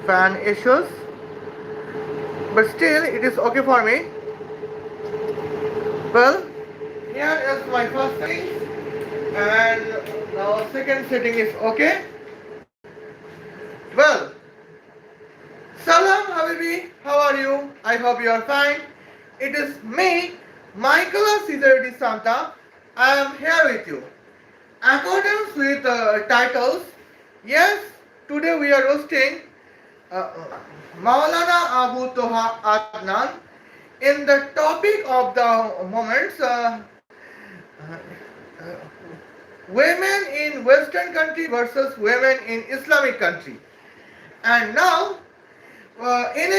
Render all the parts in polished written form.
fan issues, but still it is okay for me. Well, here is my first setting, and now second setting is okay. Well, Salam Habibi, how are you? I hope you are fine. It is me, Michaela de Santa. I am here with you. Accordance with titles, yes, today we are hosting uh, Maulana Abu Toha Adnan in the topic of the moments women in Western country versus women in Islamic country. And now in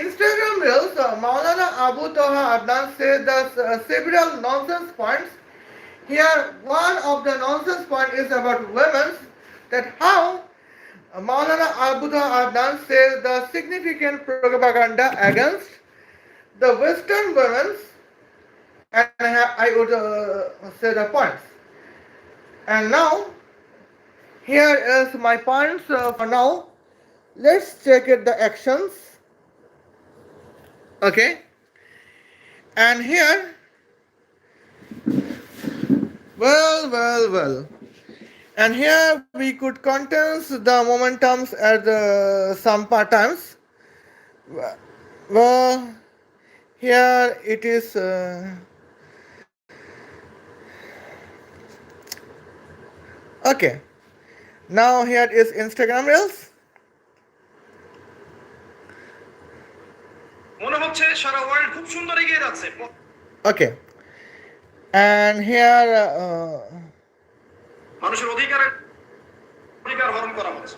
Instagram reels, Maulana Abu Toha Adnan said that several nonsense points. Here, one of the nonsense point is about women. That how Maulana Abu Toha Adnan says the significant propaganda against the Western women, and I would say the points. And now, here is my points for now. Let's check it the actions. Okay. And here, well. And here we could condense the momentums at some part times. Well, here it is. Okay. Now here is Instagram Reels. মনে হচ্ছে সারা world খুব সুন্দর এগিয়ে যাচ্ছে। Okay. And here মানুষের অধিকার হরণ করা হয়েছে।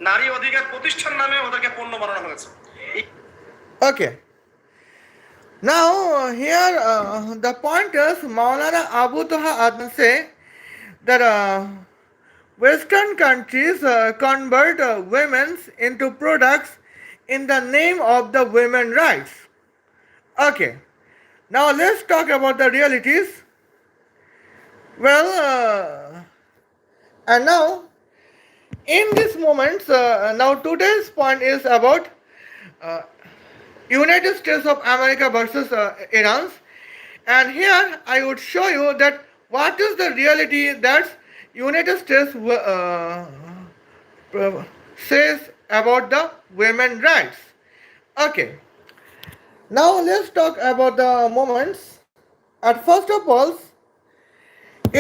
নারী অধিকার প্রতিষ্ঠান নামে ওদেরকে পণ্য বানানো হয়েছে। Okay. Now here the point is Maulana Abu Toha Adnan say that Western countries convert women into products in the name of the women's rights. Okay. Now let's talk about the realities. Well, and now in this moment, now today's point is about United States of America versus Iran, and here I would show you that what is the reality that United States says about the women's rights. Okay. Now let's talk about the moments. At first of all,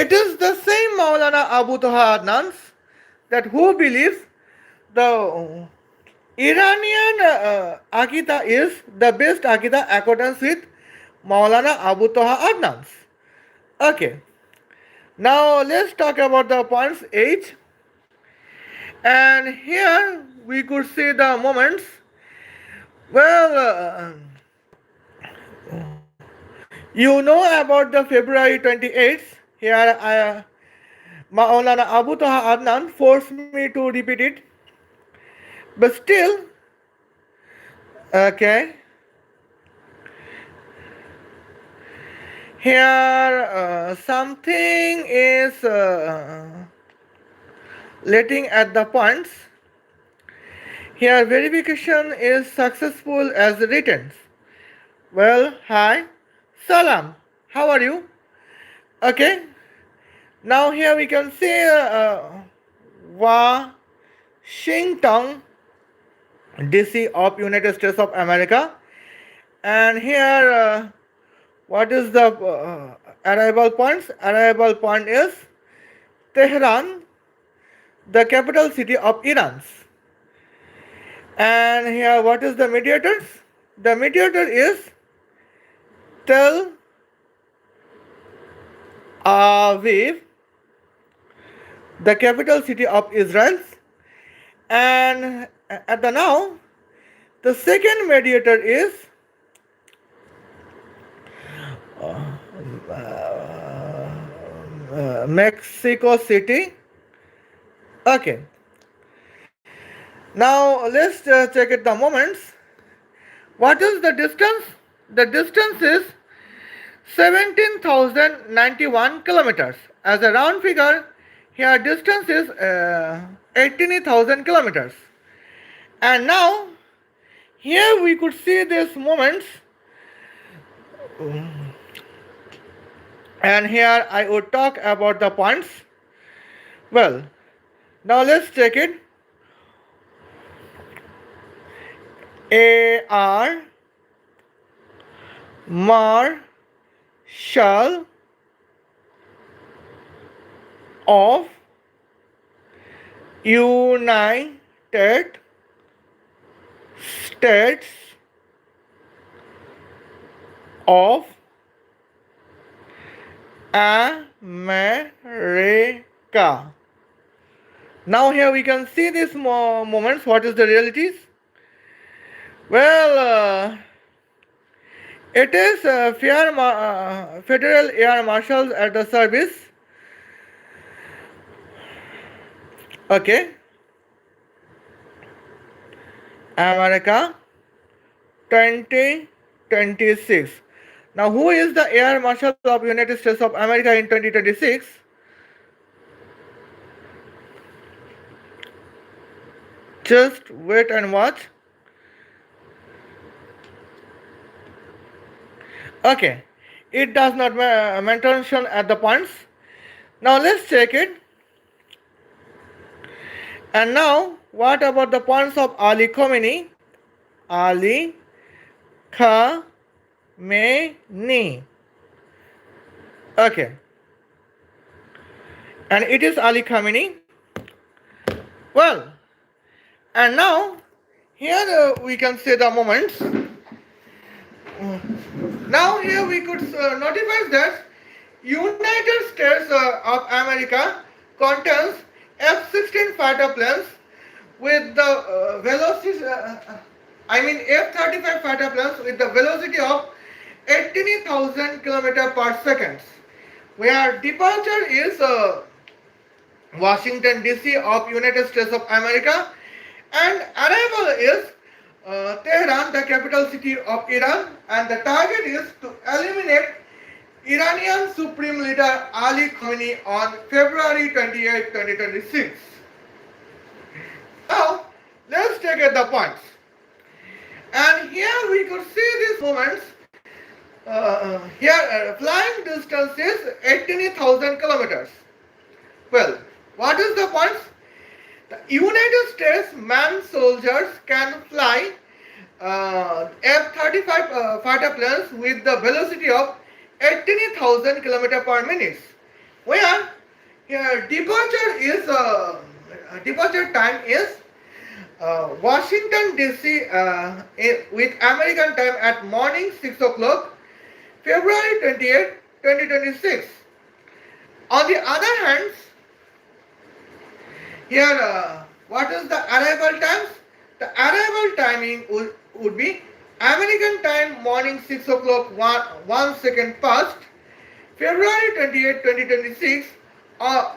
it is the same Maulana Abu Toha Adnan that who believes the Iranian Akita is the best Akita accordance with Maulana Abu Toha Adnan. Okay. Now let's talk about the points 8. And here we could see the moments. Well, you know about the February 28th. Here, Maulana Abu Toha Adnan forced me to repeat it. But still, okay. Here, something is letting at the points. Here, verification is successful as written. Well, hi, salam. How are you? Okay. Now here we can see Washington DC of United States of America, and here what is the arrival points? Arrival point is Tehran, the capital city of Iran. And here what is the mediators? The mediator is Tel Aviv, the capital city of Israel. And at the now, the second mediator is Mexico City. Okay. Now let's check it the moments. What is the distance? The distance is 17,091 kilometers. As a round figure, here distance is 18,000 kilometers. And now, here we could see these moments, and here I would talk about the points. Well, now let's take it. A.R. Marshall of United States of America. Now here we can see these moments. What is the realities? Well, it is Federal Air Marshals at the service. Okay. America 2026. Now, who is the Air Marshal of United States of America in 2026? Just wait and watch. Okay, it does not mention at the points. Now let's check it. And now, what about the points of Ali Khamenei? Ali Khamenei. Okay. And it is Ali Khamenei. Well, and now, here we can see the moments. Now here we could notify that United States of America contains F-16 fighter planes with the velocity, F-35 fighter planes with the velocity of 18,000 km per second, where departure is Washington DC of United States of America, and arrival is Tehran, the capital city of Iran, and the target is to eliminate Iranian Supreme Leader Ali Khamenei on February 28, 2026. Now, let's take at the points. And here we could see these moments. Flying distance is 18,000 kilometers. Well, what is the points? The United States manned soldiers can fly F-35 fighter planes with the velocity of 18,000 km per minute, where departure time is Washington DC with American time at morning 6 o'clock, February 28, 2026. On the other hand, here, what is the arrival times? The arrival timing would be American time morning 6 o'clock 1 second past, February 28, 2026,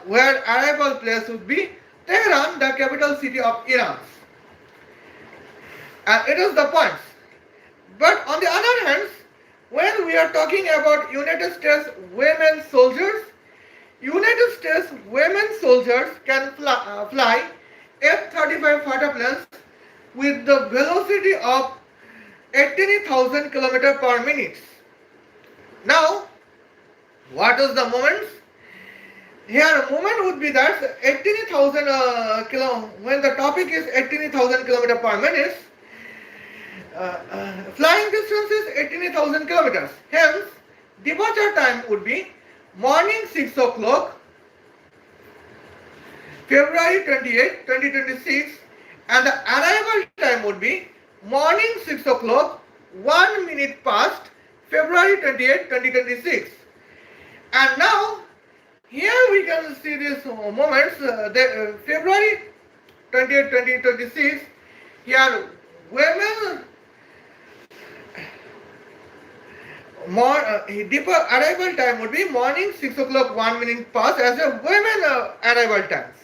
where arrival place would be Tehran, the capital city of Iran. And it is the points. But on the other hand, when we are talking about United States women soldiers, United States women soldiers can fly F-35 fighter planes with the velocity of 18,000 km per minute. Now, what is the moments? Here, moment would be that 18,000 when the topic is 18,000 km per minute, flying distance is 18,000 kilometers. Hence, departure time would be morning 6 o'clock, February 28, 2026, and the arrival time would be morning 6 o'clock, 1 minute past, February 28, 2026. And now, here we can see these moments, February 28, 2026, here women arrival time would be morning 6 o'clock 1 minute past as a women arrival times.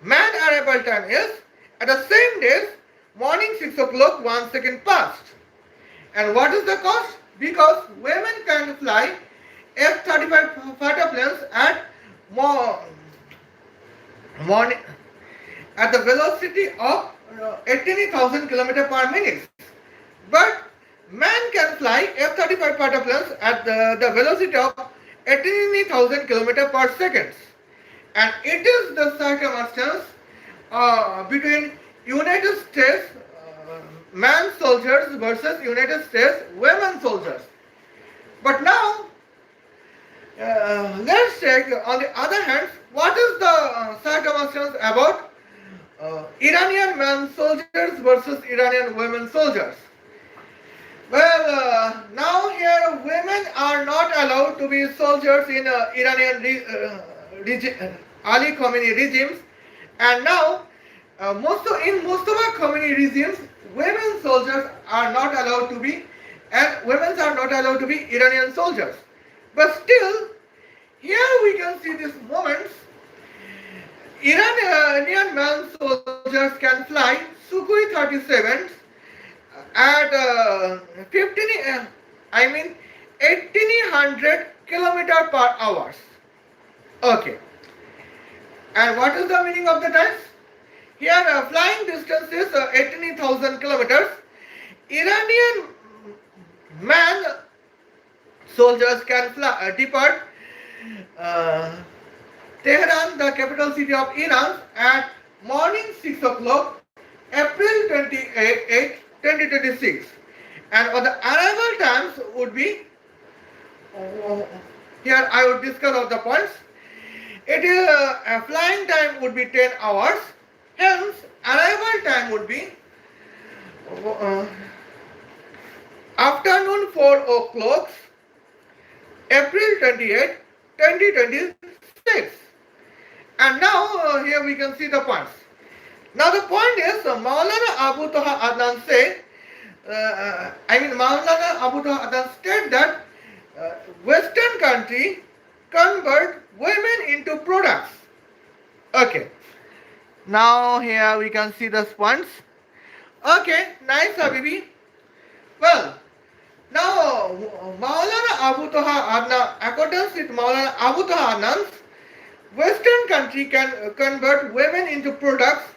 Man arrival time is at the same days morning 6 o'clock 1 second past. And what is the cost? Because women can fly F-35 fighter planes at morning at the velocity of 18,000 kilometers per minute. But man can fly F-35 fighter planes at the velocity of 18,000 kilometers per second. And it is the circumstance between United States man soldiers versus United States women soldiers. But now, let's check on the other hand, what is the circumstance about Iranian men soldiers versus Iranian women soldiers? Well, now here women are not allowed to be soldiers in Iranian Ali Khamenei regimes, and now in most of our Khamenei regimes, women soldiers are not allowed to be, and women are not allowed to be Iranian soldiers. But still, here we can see these moments. Iranian man soldiers can fly Sukhoi 37s at 1800 kilometers per hour. Okay. And what is the meaning of the times? Here flying distance is 18,000 kilometers. Iranian man soldiers can depart Tehran, the capital city of Iran, at morning 6 o'clock, April 28, 2026. And the arrival times would be, here I would discuss of the points. It is flying time would be 10 hours, hence arrival time would be afternoon 4 o'clock, April 28, 2026. And now here we can see the points. Now the point is Maulana Abu Toha Adnan say, Maulana Abu Toha Adnan state that Western country convert women into products. Okay. Now here we can see the points. Okay, nice Habibi. Well, now Maulana Abu Toha Adnan, according with Maulana Abu Toha Adnan, Western country can convert women into products.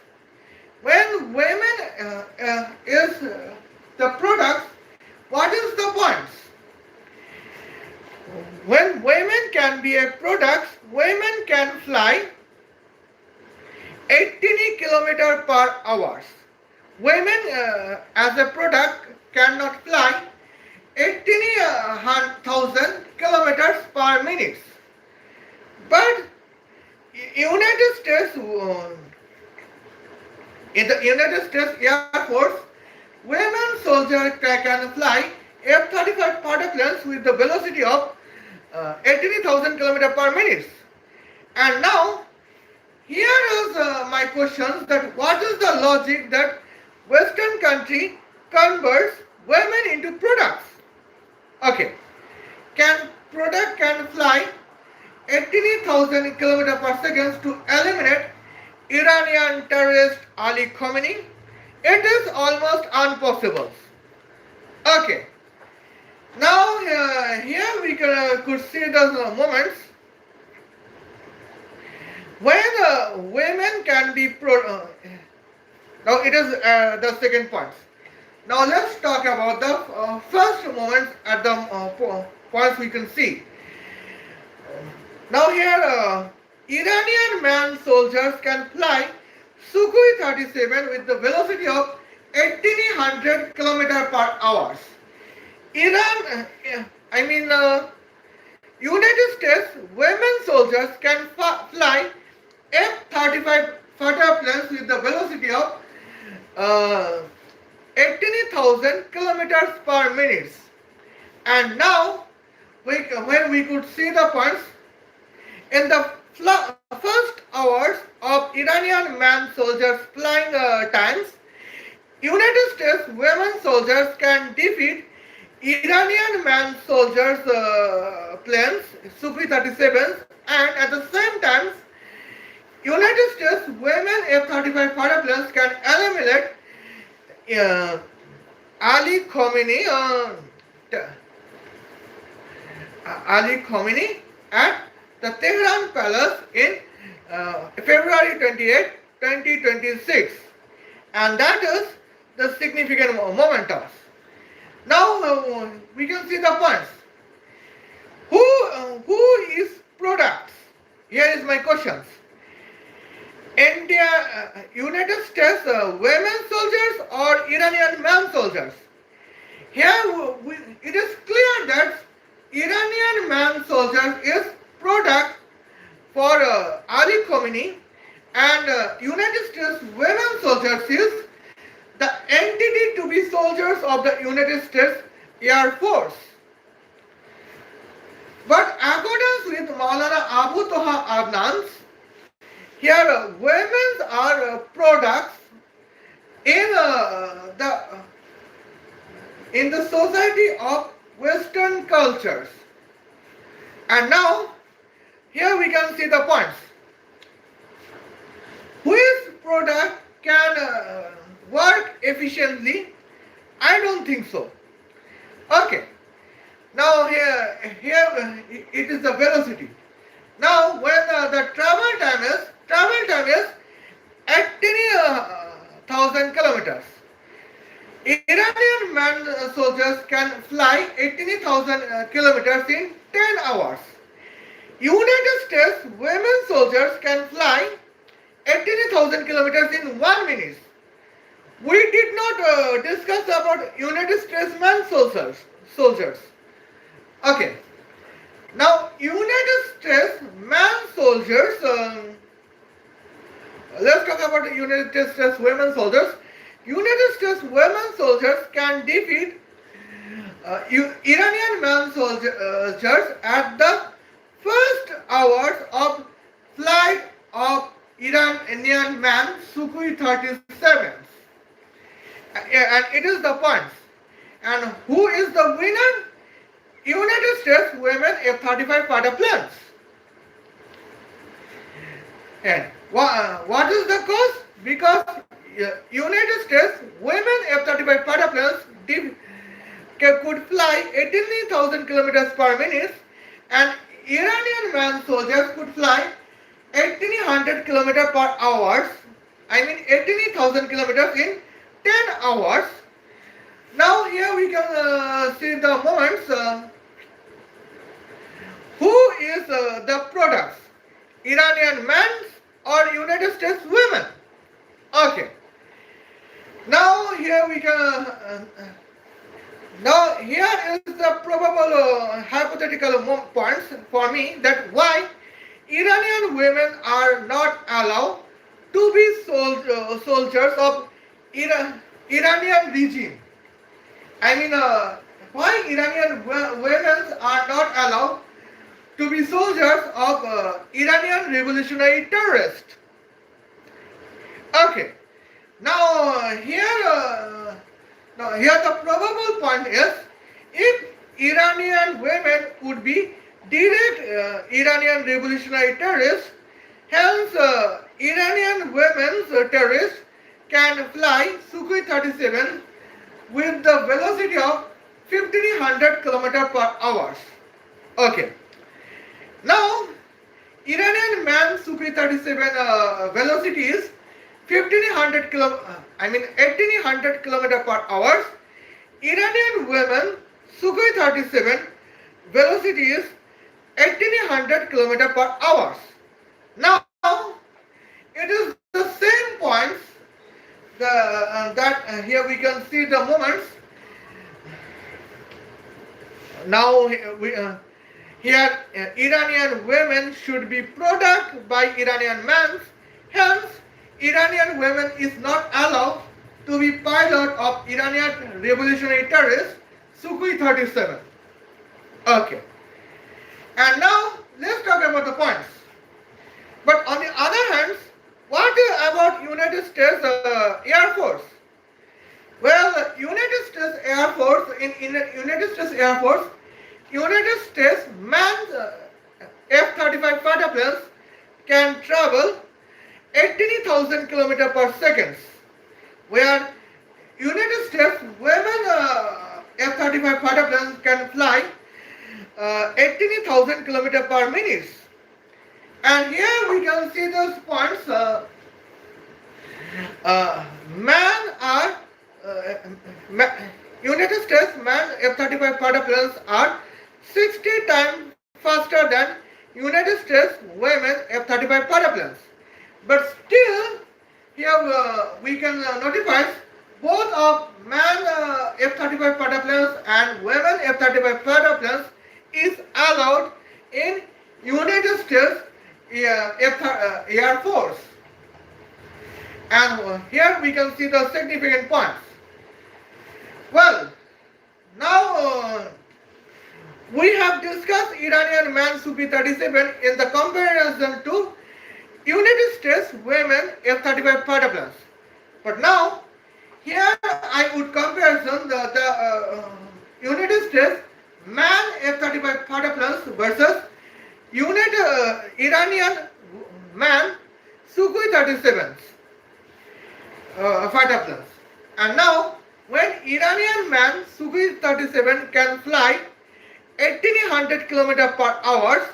When women is the products, what is the points? When women can be a product, women can fly 18 kilometers per hour. Women as a product cannot fly 18,000 kilometers per minute. But United States, in the United States Air Force, women soldiers can fly F-35 fighter planes with the velocity of 18,000 kilometers per minute. And now, here is my question: that what is the logic that Western country converts women into products? Okay, product can fly 18,000 kilometers per second to eliminate Iranian terrorist Ali Khamenei? It is almost impossible. Okay. Now here we could see the moments when women can be now it is the second point. Now let's talk about the first moments at the points we can see. Now here Iranian man soldiers can fly Sukhoi 37 with the velocity of 1800 kilometers per hour. United States women soldiers can fly F-35 fighter planes with the velocity of 18,000 kilometers per minute. And now, when we could see the points, in the first hours of Iranian man soldiers flying times, United States women soldiers can defeat Iranian man soldiers planes, Sukhoi 37s, and at the same time, United States women F-35 fighter planes can eliminate Ali Khamenei at the Tehran Palace in February 28, 2026. and that is the significant momentums. Now we can see the points. Who is products? Here is my questions. India, United States women soldiers or Iranian men soldiers? Here it is clear that Iranian man soldiers is product for Ali Khomeini, and United States women soldiers is the entity to be soldiers of the United States Air Force. But accordance with Maulana Abu Toha Adnan's, here women are products in the society of Western cultures. And now here we can see the points. Which product can work efficiently? I don't think so. Okay. Now here it is the velocity. Now when the travel time is 18,000 kilometers. Iranian man soldiers can fly 18,000 kilometers in 10 hours. United States women soldiers can fly 18,000 kilometers in 1 minute. We did not discuss about United States man soldiers. Okay. Now United States man soldiers. Let's talk about United States women soldiers. United States women soldiers can defeat Iranian men soldiers at the first hours of flight of Iranian man Sukhoi 37s. And it is the points. And who is the winner? United States women F-35 fighter planes. And what is the cause? Because United States women F-35 fighter planes could fly 18,000 kilometers per minute, and Iranian man soldiers could fly 1800 kilometers per hour. I mean 18,000 kilometers in 10 hours. Now here we can see the moments. Who is the products? Iranian men or United States women? Okay. Now here we can. Now here is the probable hypothetical points for me that why Iranian women are not allowed to be soldiers of Iranian regime. I mean, why Iranian women are not allowed to be soldiers of Iranian revolutionary terrorists? Okay. Now here the probable point is if Iranian women would be direct Iranian revolutionary terrorists, hence Iranian women's terrorists can fly Sukhoi 37 with the velocity of 1500 km per hour. Okay. Now Iranian man Sukhoi 37 velocity is 1800 km per hour. Iranian women Sukhoi 37 velocity is 1800 km per hour. Now it is the same points that here we can see the moments. Now here Iranian women should be product by Iranian men. Hence Iranian women is not allowed to be pilot of Iranian revolutionary terrorists Sukhoi 37. Okay. And now let's talk about the points. But on the other hand, what about United States Air Force? Well, United States Air Force United States manned F-35 fighter planes can travel 18,000 km per second, where United States women F-35 fighter planes can fly 18,000 km per minute. And here we can see those points. Man are uh, ma- United States man F-35 fighter planes are 60 times faster than United States women F-35 fighter planes. But still, here we can notify both of man F-35 fighter planes and women F-35 fighter planes is allowed in United States Air Force. And here we can see the significant points. Well, now we have discussed Iranian man Su-37 in the comparison to United States women F-35 fighter planes. But now, here I would comparison the United States man F-35 fighter planes versus Iranian man Sukhoi 37s fighter planes. And now, when Iranian man Sukhoi 37 can fly 1800 km per hour,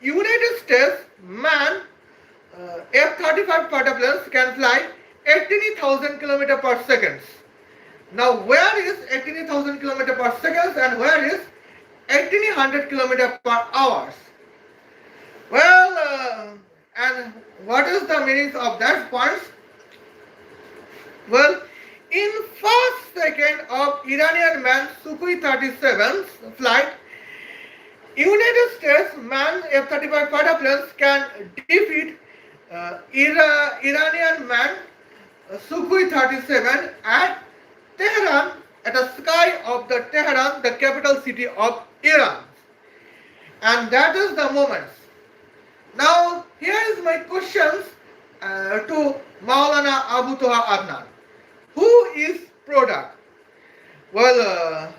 United States man F-35 fighter planes can fly 18,000 km per second. Now, where is 18,000 km per second and where is 1800 km per hour? Well, and what is the meaning of that point? Well, in first second of Iranian man Sukhoi 37's flight, United States man F-35 fighter planes can defeat Iranian man Sukhoi 37 at Tehran, at the sky of the Tehran, the capital city of Iran. And that is the moment. Now, here is my questions to Maulana Abu Toha Adnan. Who is product? Well,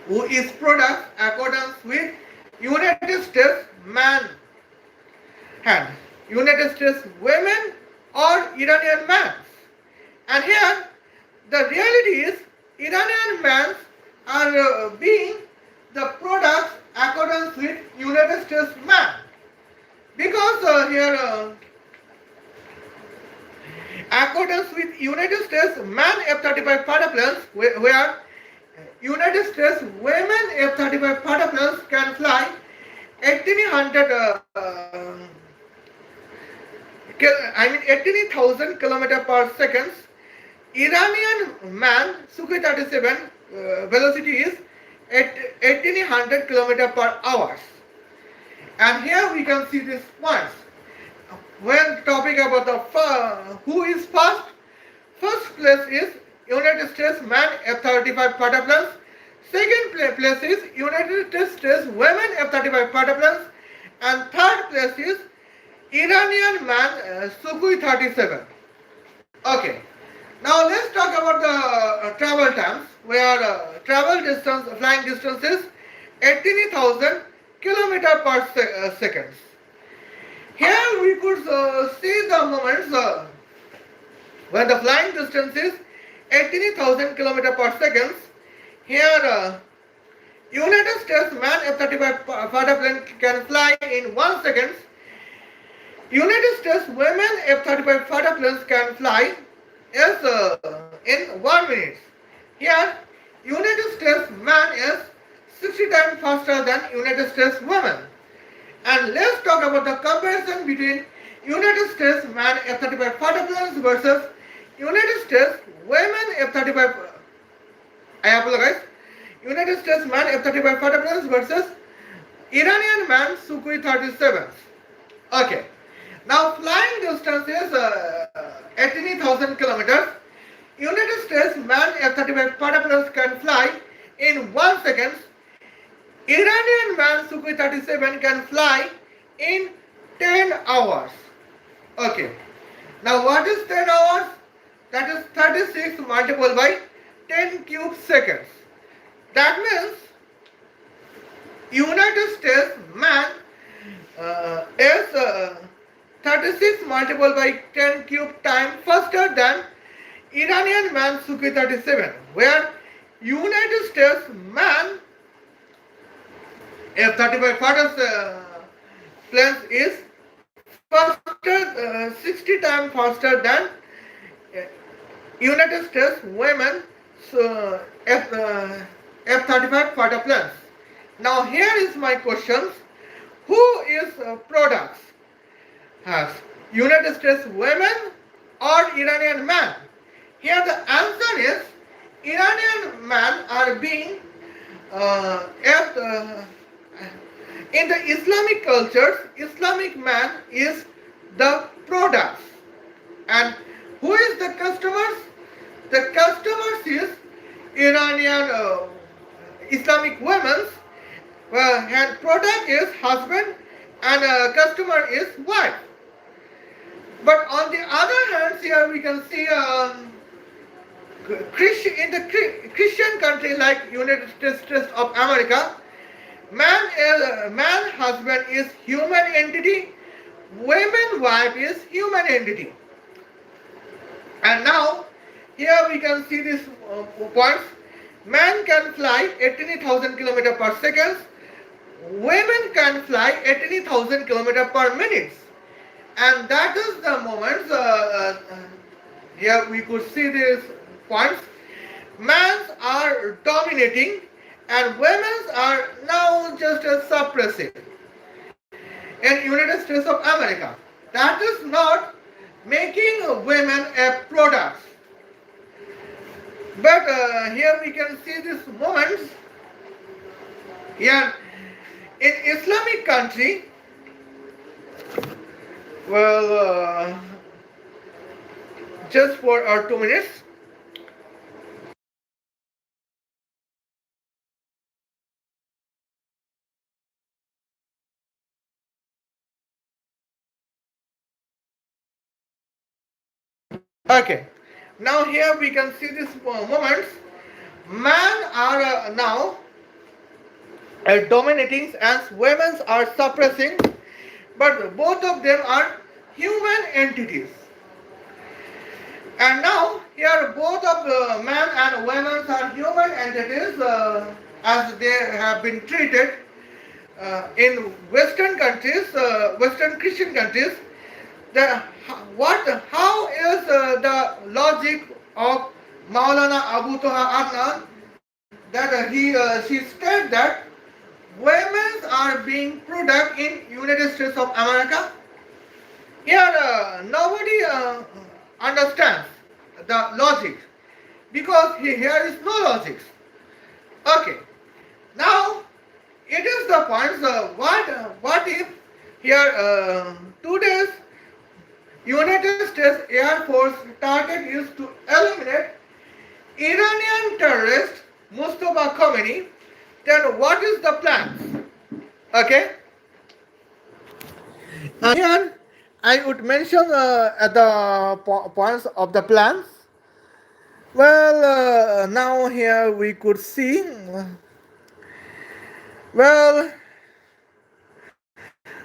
who is product accordance with United States man and United States women or Iranian men? And here, the reality is Iranian men are being the products accordance with United States man. Because here, accordance with United States man F-35 fighter planes, where United States women F-35 fighter planes can fly 18,000 km per second. Iranian man Sukhoi 37 velocity is at 1800 km per hour. And here we can see these points. When talking about the who is first place is United States man F-35 fighter planes. Second place is United States women F-35 fighter planes. And third place is Iranian man Sukhoi 37. Okay. Now let's talk about the travel times, where travel distance, flying distance is 18,000 km per second. Here we could see the moments when the flying distance is 18,000 km per second. Here United States man F-35 fighter plane can fly in 1 second. United States women F-35 fighter planes can fly in 1 minute. Here United States man is 60 times faster than United States women. And let's talk about the comparison between United States man F-35 fighter planes versus United States women F-35. I apologize. United States man F-35 fighter planes versus Iranian man Sukhoi 37. Okay. Now flying distance is 18,000 kilometers. United States man F-35 fighter planes can fly in 1 second. Iranian man Sukhoi 37 can fly in 10 hours. Okay. Now what is 10 hours? That is 36 multiplied by 10 cube seconds. That means United States man is 36 multiplied by 10 cube time faster than Iranian man Sukhoi 37, where United States man F-35 fighter planes is faster, 60 times faster than United States women F-35 fighter planes. Now here is my questions. Who is products? Has United States women or Iranian man? Here the answer is Iranian men are being in the Islamic cultures. Islamic man is the products. And who is the customers? The customers is Iranian Islamic women. And product is husband and customer is wife. But on the other hand, here we can see in the Christian country like United States of America, man husband is human entity, woman wife is human entity. And now here we can see these points. Man can fly 18,000 km per second. Women can fly 18,000 km per minute. And that is the moment. Here we could see these points. Men are dominating and women are now just suppressive in United States of America. That is not making women a product. But here we can see these moments. Here in Islamic country, well, just for 2 minutes. Okay, now here we can see these moments. Men are now dominating and women are suppressing, but both of them are human entities. And now here both of men and women are human entities as they have been treated in Western countries, Western Christian countries. How is the logic of Maulana Abu Toha Adnan that she stated that women are being product in United States of America? Here nobody understands the logic because here is no logic. Okay, now it is the point. What if here today's United States Air Force target is to eliminate Iranian terrorist Mustafa Khomeini? Then what is the plan? Okay. Here I would mention at the points of the plans. Well, now here we could see. Well,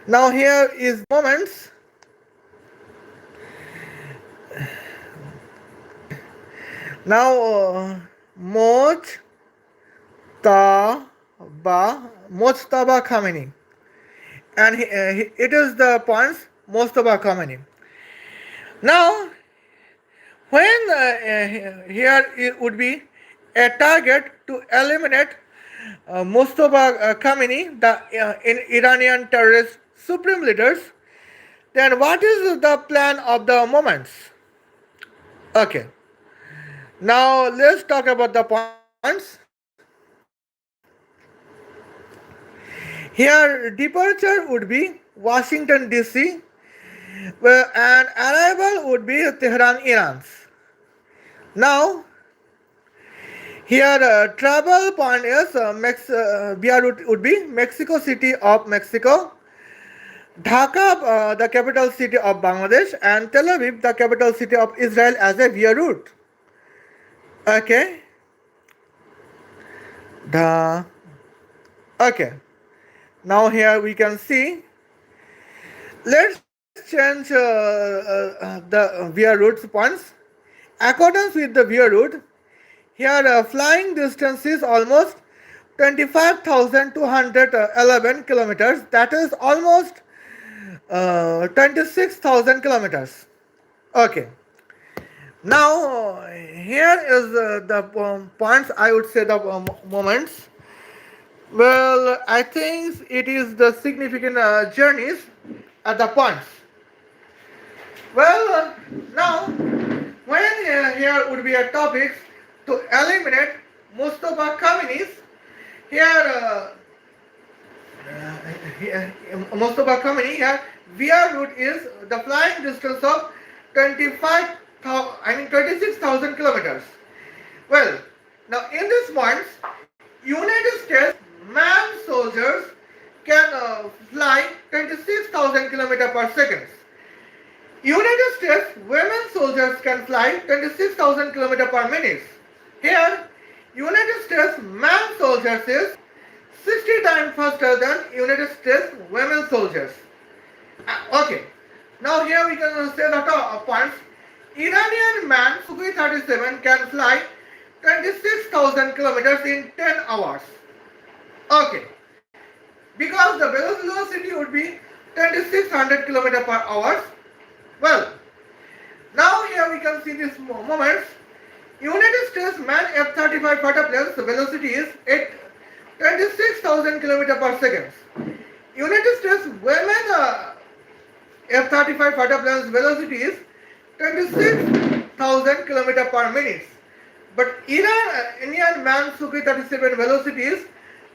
now here is moments. Now, Mojtaba Khomeini, and it is the points Mojtaba Khomeini. Now, when here it would be a target to eliminate Mustafa Khomeini, the Iranian terrorist supreme leaders, then what is the plan of the moments? Okay. Now let's talk about the points. Here departure would be Washington DC, and arrival would be Tehran, Iran. Now here travel point is Beirut would be Mexico City of Mexico, Dhaka the capital city of Bangladesh, and Tel Aviv the capital city of Israel as a via route. Okay. Okay. Now here we can see. Let's change the via route points. Accordance with the via route, here flying distance is almost 25,211 kilometers. That is almost 26,000 kilometers. Okay. Now, here is the points, I would say the moments. Well, I think it is the significant journeys at the points. Well, now, when here would be a topic to eliminate Mustafa Khamenei's here, here Mustafa Khamenei here, via route is the flying distance of 26,000 kilometers. Well, now in this points, United States manned soldiers can fly 26,000 kilometers per second. United States women soldiers can fly 26,000 kilometers per minute. Here, United States man soldiers is 60 times faster than United States women soldiers. Okay, now here we can say the points. Iranian man Sukhoi 37 can fly 26,000 kilometers in 10 hours. Okay, because the velocity would be 2600 kilometers per hour. Well, now here we can see these moments. United States man F-35 fighter planes velocity is 26,000 kilometers per second. United States women F-35 fighter planes velocity is 26,000 kilometers per minute. But Indian man Sukhoi 37 velocity is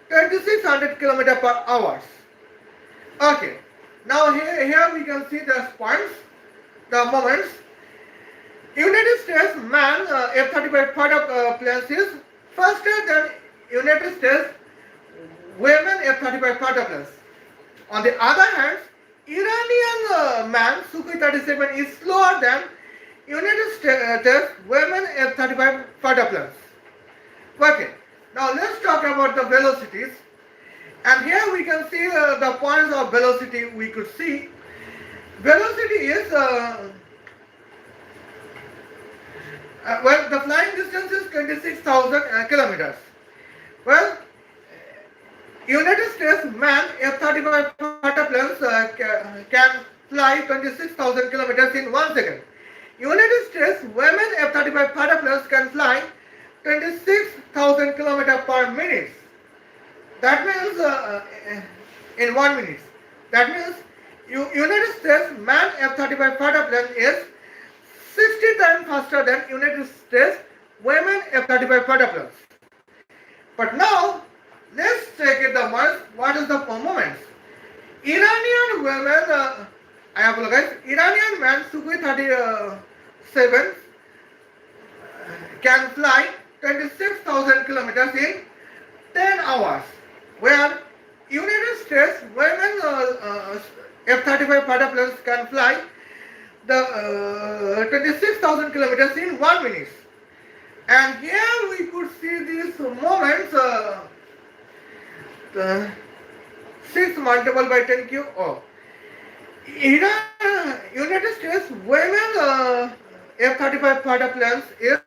2600 kilometers per hour. Okay, now here we can see the points, the moments. United States man F-35 fighter planes is faster than United States women F-35 fighter planes. On the other hand, Iranian man Sukhoi 37 is slower than United States women F-35 fighter planes. Okay, now let's talk about the velocities. And here we can see the points of velocity we could see. Velocity is well, the flying distance is 26,000 kilometers. Well, United States man F-35 fighter planes can fly 26,000 kilometers in 1 second. United States women F-35 fighter planes can fly 26,000 kilometers per minute. That means in 1 minute. That means United States man F-35 fighter plane is 60 times faster than United States women F-35 fighter planes. But now, let's take it the what is the moments. Iranian women, I apologize, Iranian man Sukhoi 37 can fly 26,000 kilometers in 10 hours, where United States women F-35 fighter planes can fly the 26,000 kilometers in 1 minute. And here we could see these moments 6 multiplied by 10 cube. Oh. United States women F-35 fighter planes is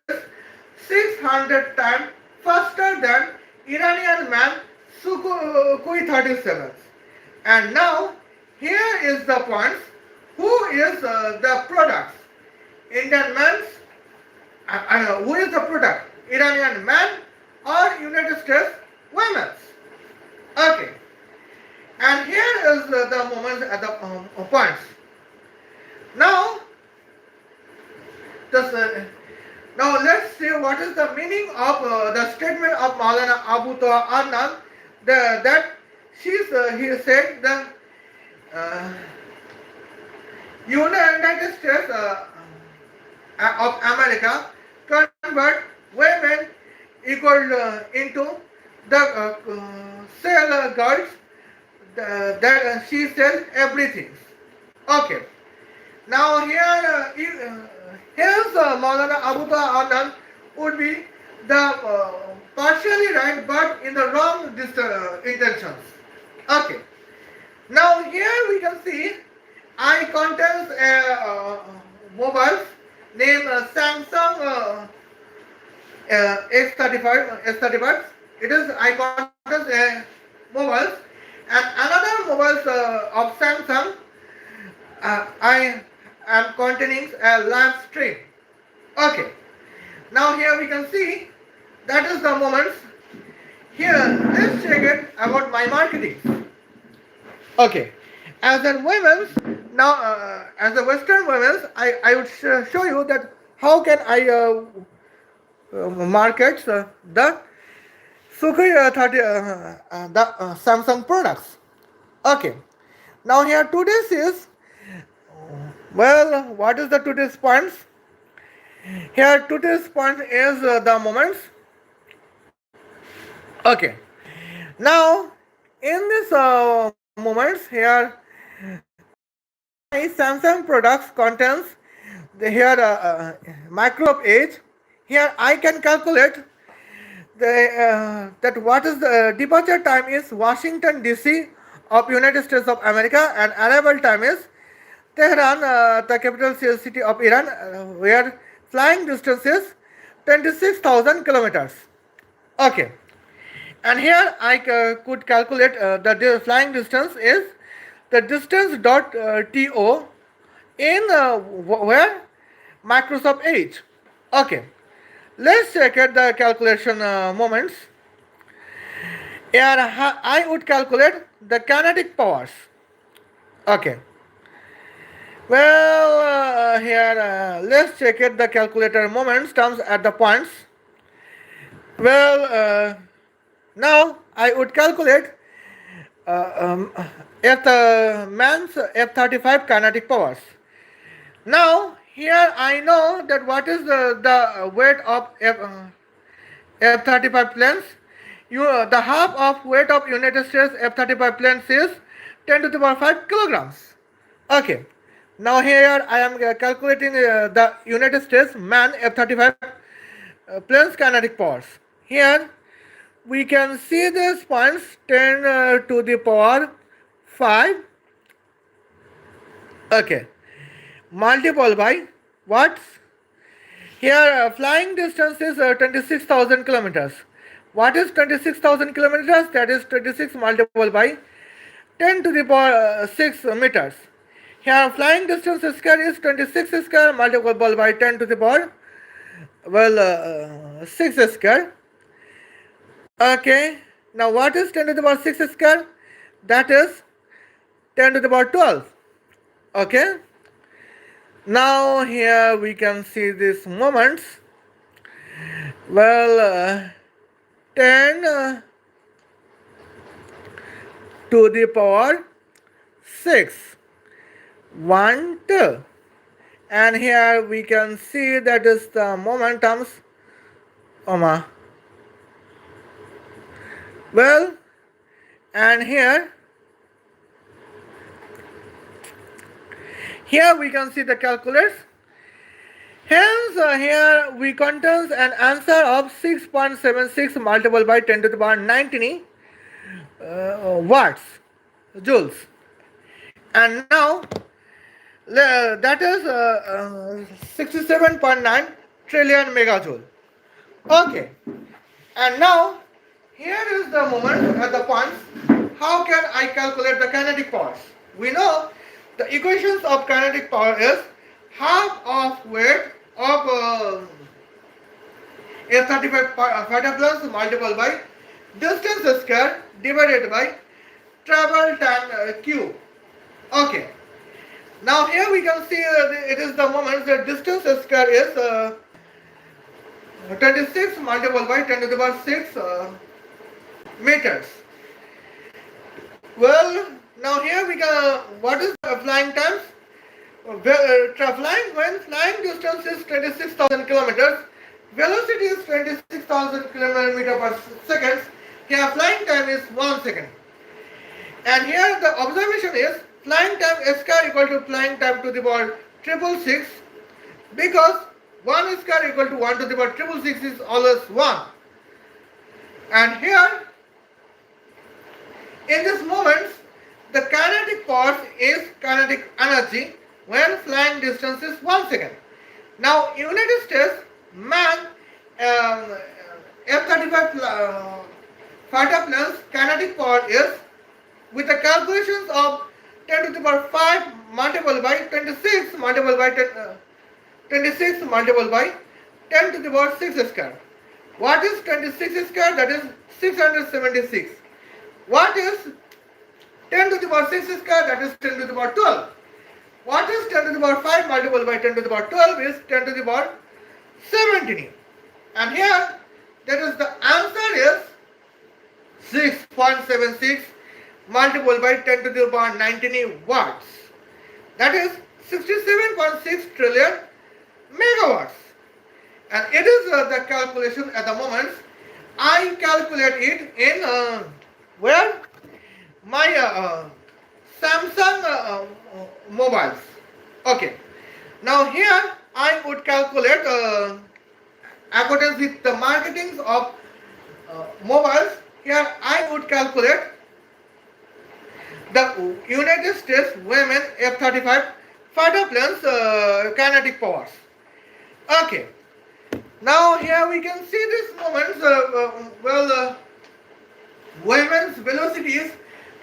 600 times faster than Iranian man Sukhoi 37. And now here is the points. Who is the product? Indian man? Who is the product? Iranian man or United States women? Okay. And here is the moments at the points. Now, now let's see what is the meaning of the statement of Maulana Abu Toha Adnan that he said that United States of America convert women equal into the sell girls that she sells everything. Okay. Now here here's Maulana Abu Taha Adnan would be the partially right but in the wrong intentions. Okay. Now here we can see I contains a mobile named Samsung S35. It is I contains a mobile and another mobile of Samsung I am containing a live stream. Okay. Now here we can see that is the moments. Here, let's check it about my marketing. Okay. As a women's, now as a Western women's, I would show you that how can I market the Sukhoi 30 the Samsung products. Okay. Now here today's is, well, what is the today's points? Here today's point is the moments. Okay. Now in this moments here, my Samsung products contains the here micro of age. Here I can calculate the that what is the departure time is Washington DC of United States of America, and arrival time is Tehran, the capital city of Iran, where flying distance is 26,000 kilometers. Okay, and here I could calculate flying distance is the distance dot to in where Microsoft Edge. Okay, let's check at the calculation moments. Here I would calculate the kinetic powers. Okay. Well, here let's check it the calculator moments terms at the points. Well, now I would calculate if the man's F-35 kinetic powers. Now here I know that what is the weight of F-35 planes. The half of weight of United States F-35 planes is 10 to the power 5 kilograms. Okay. Now here I am calculating the United States man F-35 planes kinetic powers. Here we can see this points 10 to the power 5. Okay. Multiple by what? Here flying distance is 26,000 kilometers. What is 26,000 kilometers? That is 26 multiple by 10 to the power 6 meters. Here flying distance square is 26 square multiple by 10 to the power 6 square. Okay. Now what is 10 to the power 6 square? That is 10 to the power 12. Okay. Now here we can see these moments. Well, 10 to the power 6. 1, 2. And here we can see that is the momentums. Well, and here we can see the calculus. Hence, here we contains an answer of 6.76 multiple by 10 to the power 19 watts, joules. And now, that is 67.9 trillion megajoule. Okay. And now, here is the moment at the points. How can I calculate the kinetic powers? We know the equations of kinetic power is half of weight of F-35 fighter plus multiple by distance square divided by travel time q. Okay. Now here we can see it is the moment the distance square is 26 multiple by 10 to the power 6 meters. Well, now here we can, what is the flying times? Flying when flying distance is 26,000 kilometers, velocity is 26,000 kilometers per second. Here flying time is 1 second. And here the observation is flying time square equal to flying time to the power 666, because 1 square equal to 1 to the power 666 is always 1. And here in this moment the kinetic force is kinetic energy when flying distance is 1 second. Now United States man F-35 fighter planes kinetic power is, with the calculations of 10 to the power 5 multiple by 26 multiple by 26 multiple by 10 to the power 6 square. What is 26 square? That is 676. What is 10 to the power 6 square? That is 10 to the power 12. What is 10 to the power 5 multiplied by 10 to the power 12 is 10 to the power 17. And here, that is the answer is 6.76 multiplied by 10 to the power 19 watts. That is 67.6 trillion megawatts. And it is the calculation at the moment. I calculate it in where? My Samsung mobiles. Okay. Now here I would calculate according with the marketings of mobiles. Here I would calculate the United States women F-35 fighter planes kinetic powers. Okay. Now here we can see this moment. Women's velocity is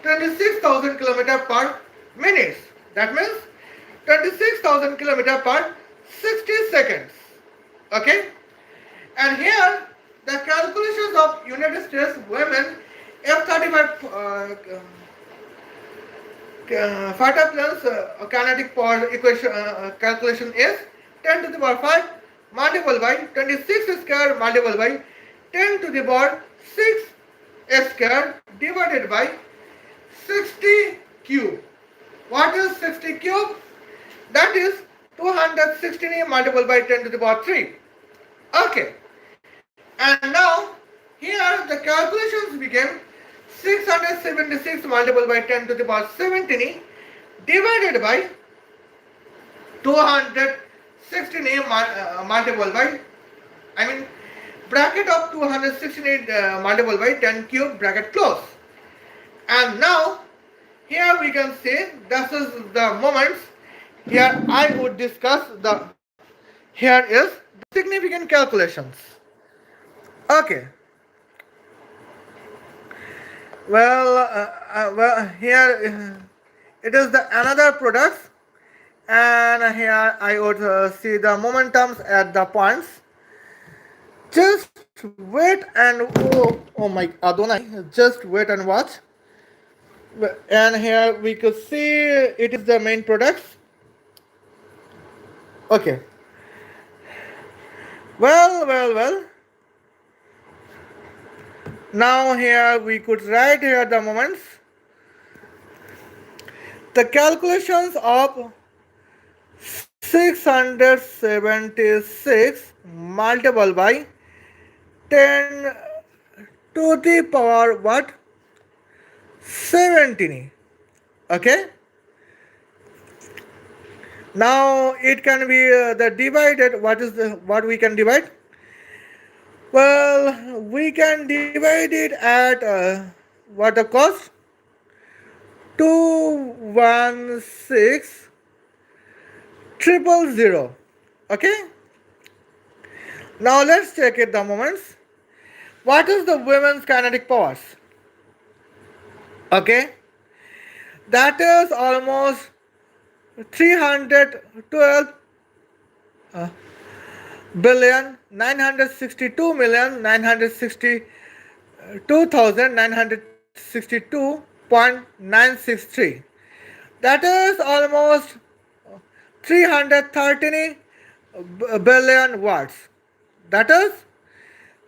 26,000 km per minute. That means 26,000 km per 60 seconds. Okay. And here the calculations of United States women F-35 fighter planes kinetic power equation calculation is 10 to the power 5 multiplied by 26 square multiplied by 10 to the power 6 square divided by 60 cube. What is 60 cube? That is 216 multiplied by 10 to the power 3. Okay. And now here the calculations became 676 multiplied by 10 to the power 17 divided by 216 multiplied by, bracket of 216 multiplied by 10 cube bracket close. And now here we can see this is the moments. Here I would discuss the, here is the significant calculations. Okay. Well, here it is the another products, and here I would see the momentums at the points. Just wait and oh my Adonai, just wait and watch. And here we could see it is the main products. Okay. Well. Now here we could write here the moments. The calculations of 676 multiplied by 10 to the power what? 17. Okay. Now it can be the divided. What we can divide? Well, we can divide it at what the cost? 216,000. Okay. Now let's check it the moments. What is the women's kinetic powers? Okay. That is almost 312 billion 962 million 962,962.963. That is almost 313 billion watts. That is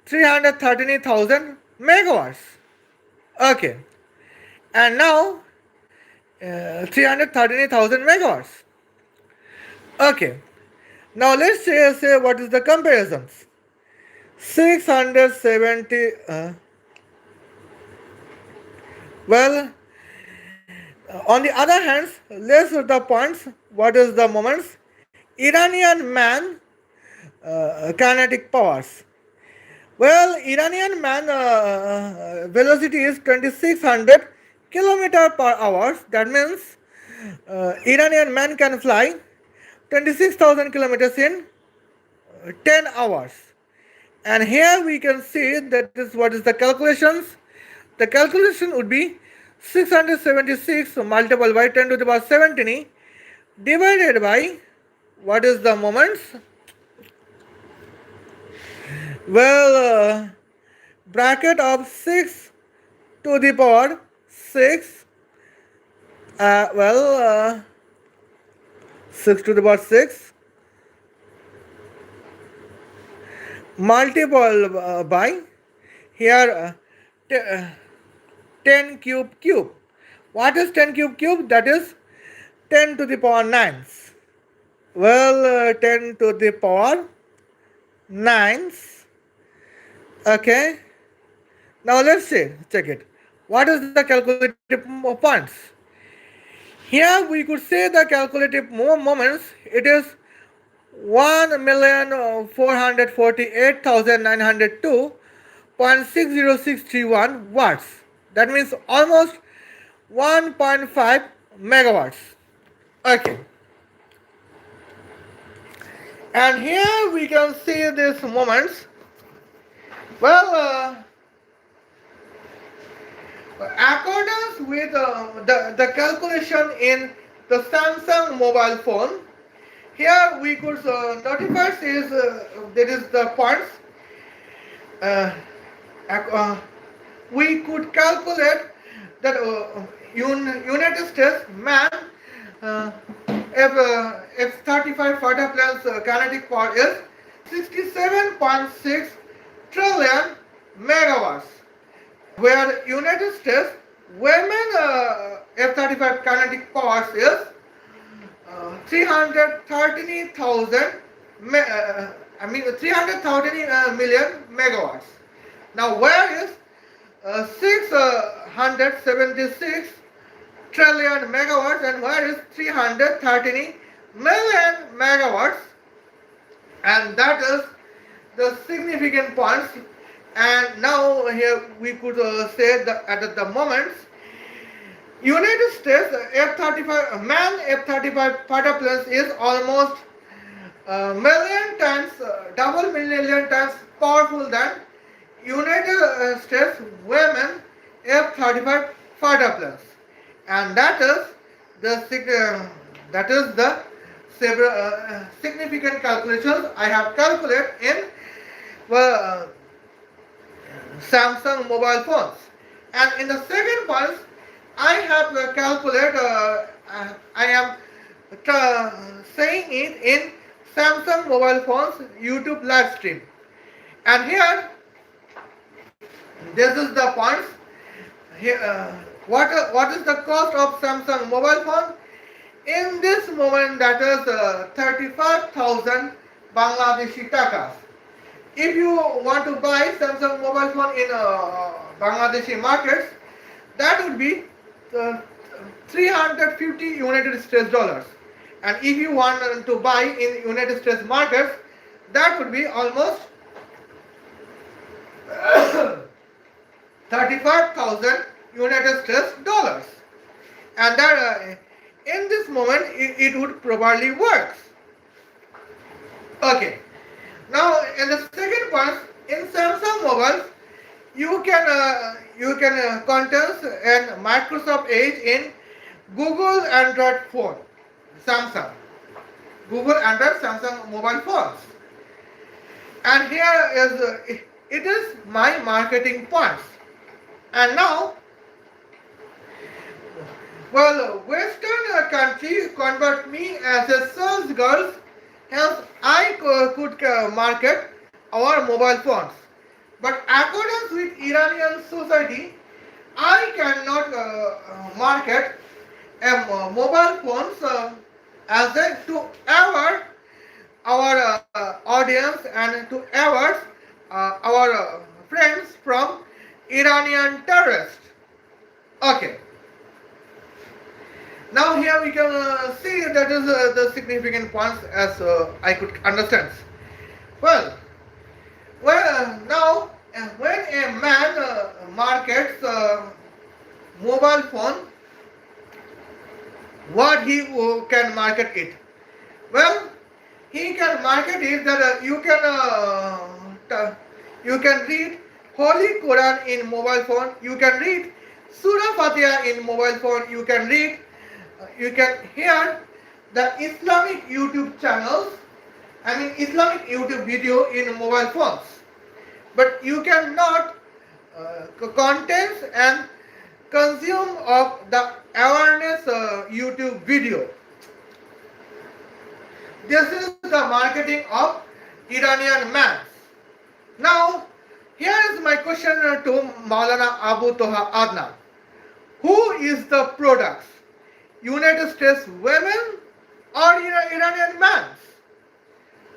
313,000 megawatts. Okay. And now 313,000 megawatts. Okay. Now let's say what is the comparisons. 670 on the other hand, let's do the points. What is the moments? Iranian man kinetic powers. Well, Iranian man velocity is 2600 kilometer per hour. That means Iranian man can fly 26,000 kilometers in 10 hours. And here we can see that is what is the calculations. The calculation would be 676 multiplied by 10 to the power 17 divided by what is the moments? Well, bracket of 6 to the power 6. Well, 6 to the power 6 multiple by here 10 cube. What is 10 cube? That is 10 to the power 9s. Well, 10 to the power 9s. Okay. Now let's see. Check it. What is the calculative points? Here we could say the calculative moments. It is 1,448,902.60631 watts. That means almost 1.5 megawatts. Okay. And here we can see these moments. Well, accordance with the calculation in the Samsung mobile phone, here we could notify is there is the points. Uh, we could calculate that United States man uh, if 35 plus kinetic power is 67.6 trillion megawatts, where United States women F-35 kinetic powers is 330,000 million megawatts. Now where is 676 trillion megawatts and where is 330 million megawatts, and that is the significant points. And now here we could say that at the moment United States F-35 man F-35 fighter planes is almost million times double million times powerful than United States women F-35 fighter planes, and that is the several significant calculations I have calculated in Samsung mobile phones. And in the second point, I have calculated. I am saying it in Samsung mobile phones YouTube live stream. And here, this is the points. Here, what is the cost of Samsung mobile phone? In this moment, that is 35,000 Bangladeshi takas. If you want to buy Samsung mobile phone in Bangladeshi markets, that would be 350 United States dollars. And if you want to buy in United States markets, that would be almost 35,000 United States dollars. And that in this moment it would probably work. Okay. Now in the second point, in Samsung mobiles, you can contest an Microsoft Edge in Google Android phone, Samsung, Google Android Samsung mobile phones. And here is it is my marketing points. And now, well, Western country convert me as a sales girl. Hence, I could market our mobile phones. But according with Iranian society, I cannot market mobile phones as a to our audience and to our friends from Iranian terrorists. Okay. Now here we can see that is the significant points as I could understand. Well, now when a man markets mobile phone, what he can market it? Well, he can market it that you can read Holy Quran in mobile phone. You can read Surah Fatiha in mobile phone. You can read. You can hear the Islamic YouTube channels. I mean Islamic YouTube video in mobile phones. but you cannot contents and consume of the awareness YouTube video. This is the marketing of Iranian man. Now, here is my question to Maulana Abu Toha Adnan. Who is the products? United States women or Iranian men?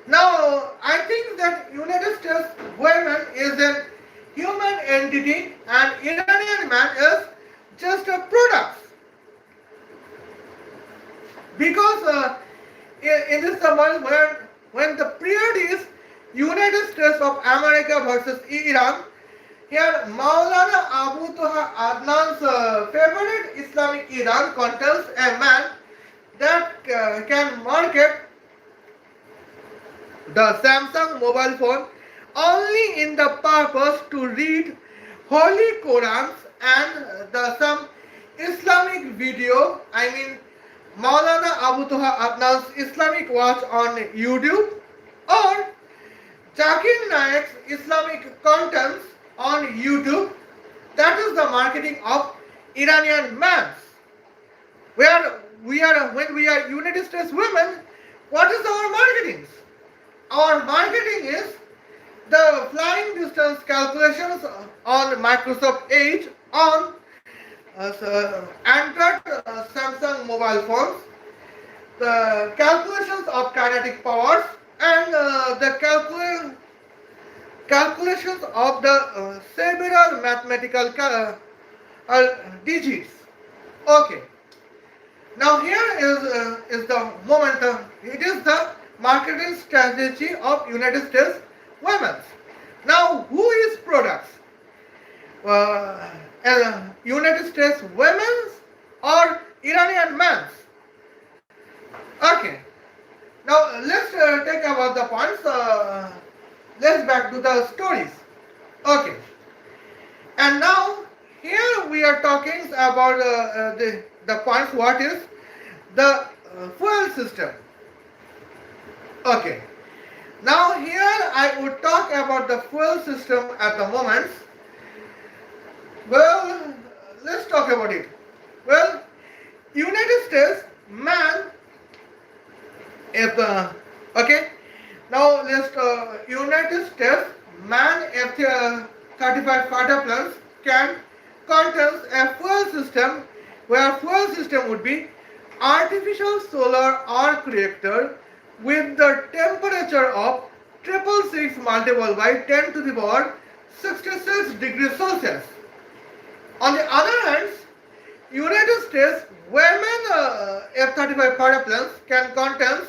Now, I think that United States women is a human entity and Iranian man is just a product. Because in this world when the period is United States of America versus Iran, here Maulana Abu Toha Adnan's favorite Islamic Iran contains a man that can market the Samsung mobile phone only in the purpose to read Holy Qurans and some Islamic video, I mean Maulana Abu Toha Adnan's Islamic Watch on YouTube or Zakir Naik's Islamic contents on YouTube. That is the marketing of Iranian man. When we are United States women, what is our marketing? Our marketing is the flying distance calculations on Microsoft Edge on Android Samsung mobile phones, the calculations of kinetic powers and the calculations of the several mathematical digits. Okay. Now here is the moment. It is the marketing strategy of United States women. Now who is products? United States women or Iranian men? Okay. Now let's take about the points. Let's back to the stories. Okay. And now here we are talking about the points. What is the fuel system? Okay. Now here I would talk about the fuel system at the moment. Well, let's talk about it. Well, United States man, if okay. Now let's United States man F-35 fighter planes can contains a fuel system where fuel system would be artificial solar arc reactor with the temperature of 666 multiplied by 10 to the power 66 degrees Celsius. On the other hand, United States women F-35 fighter planes can contain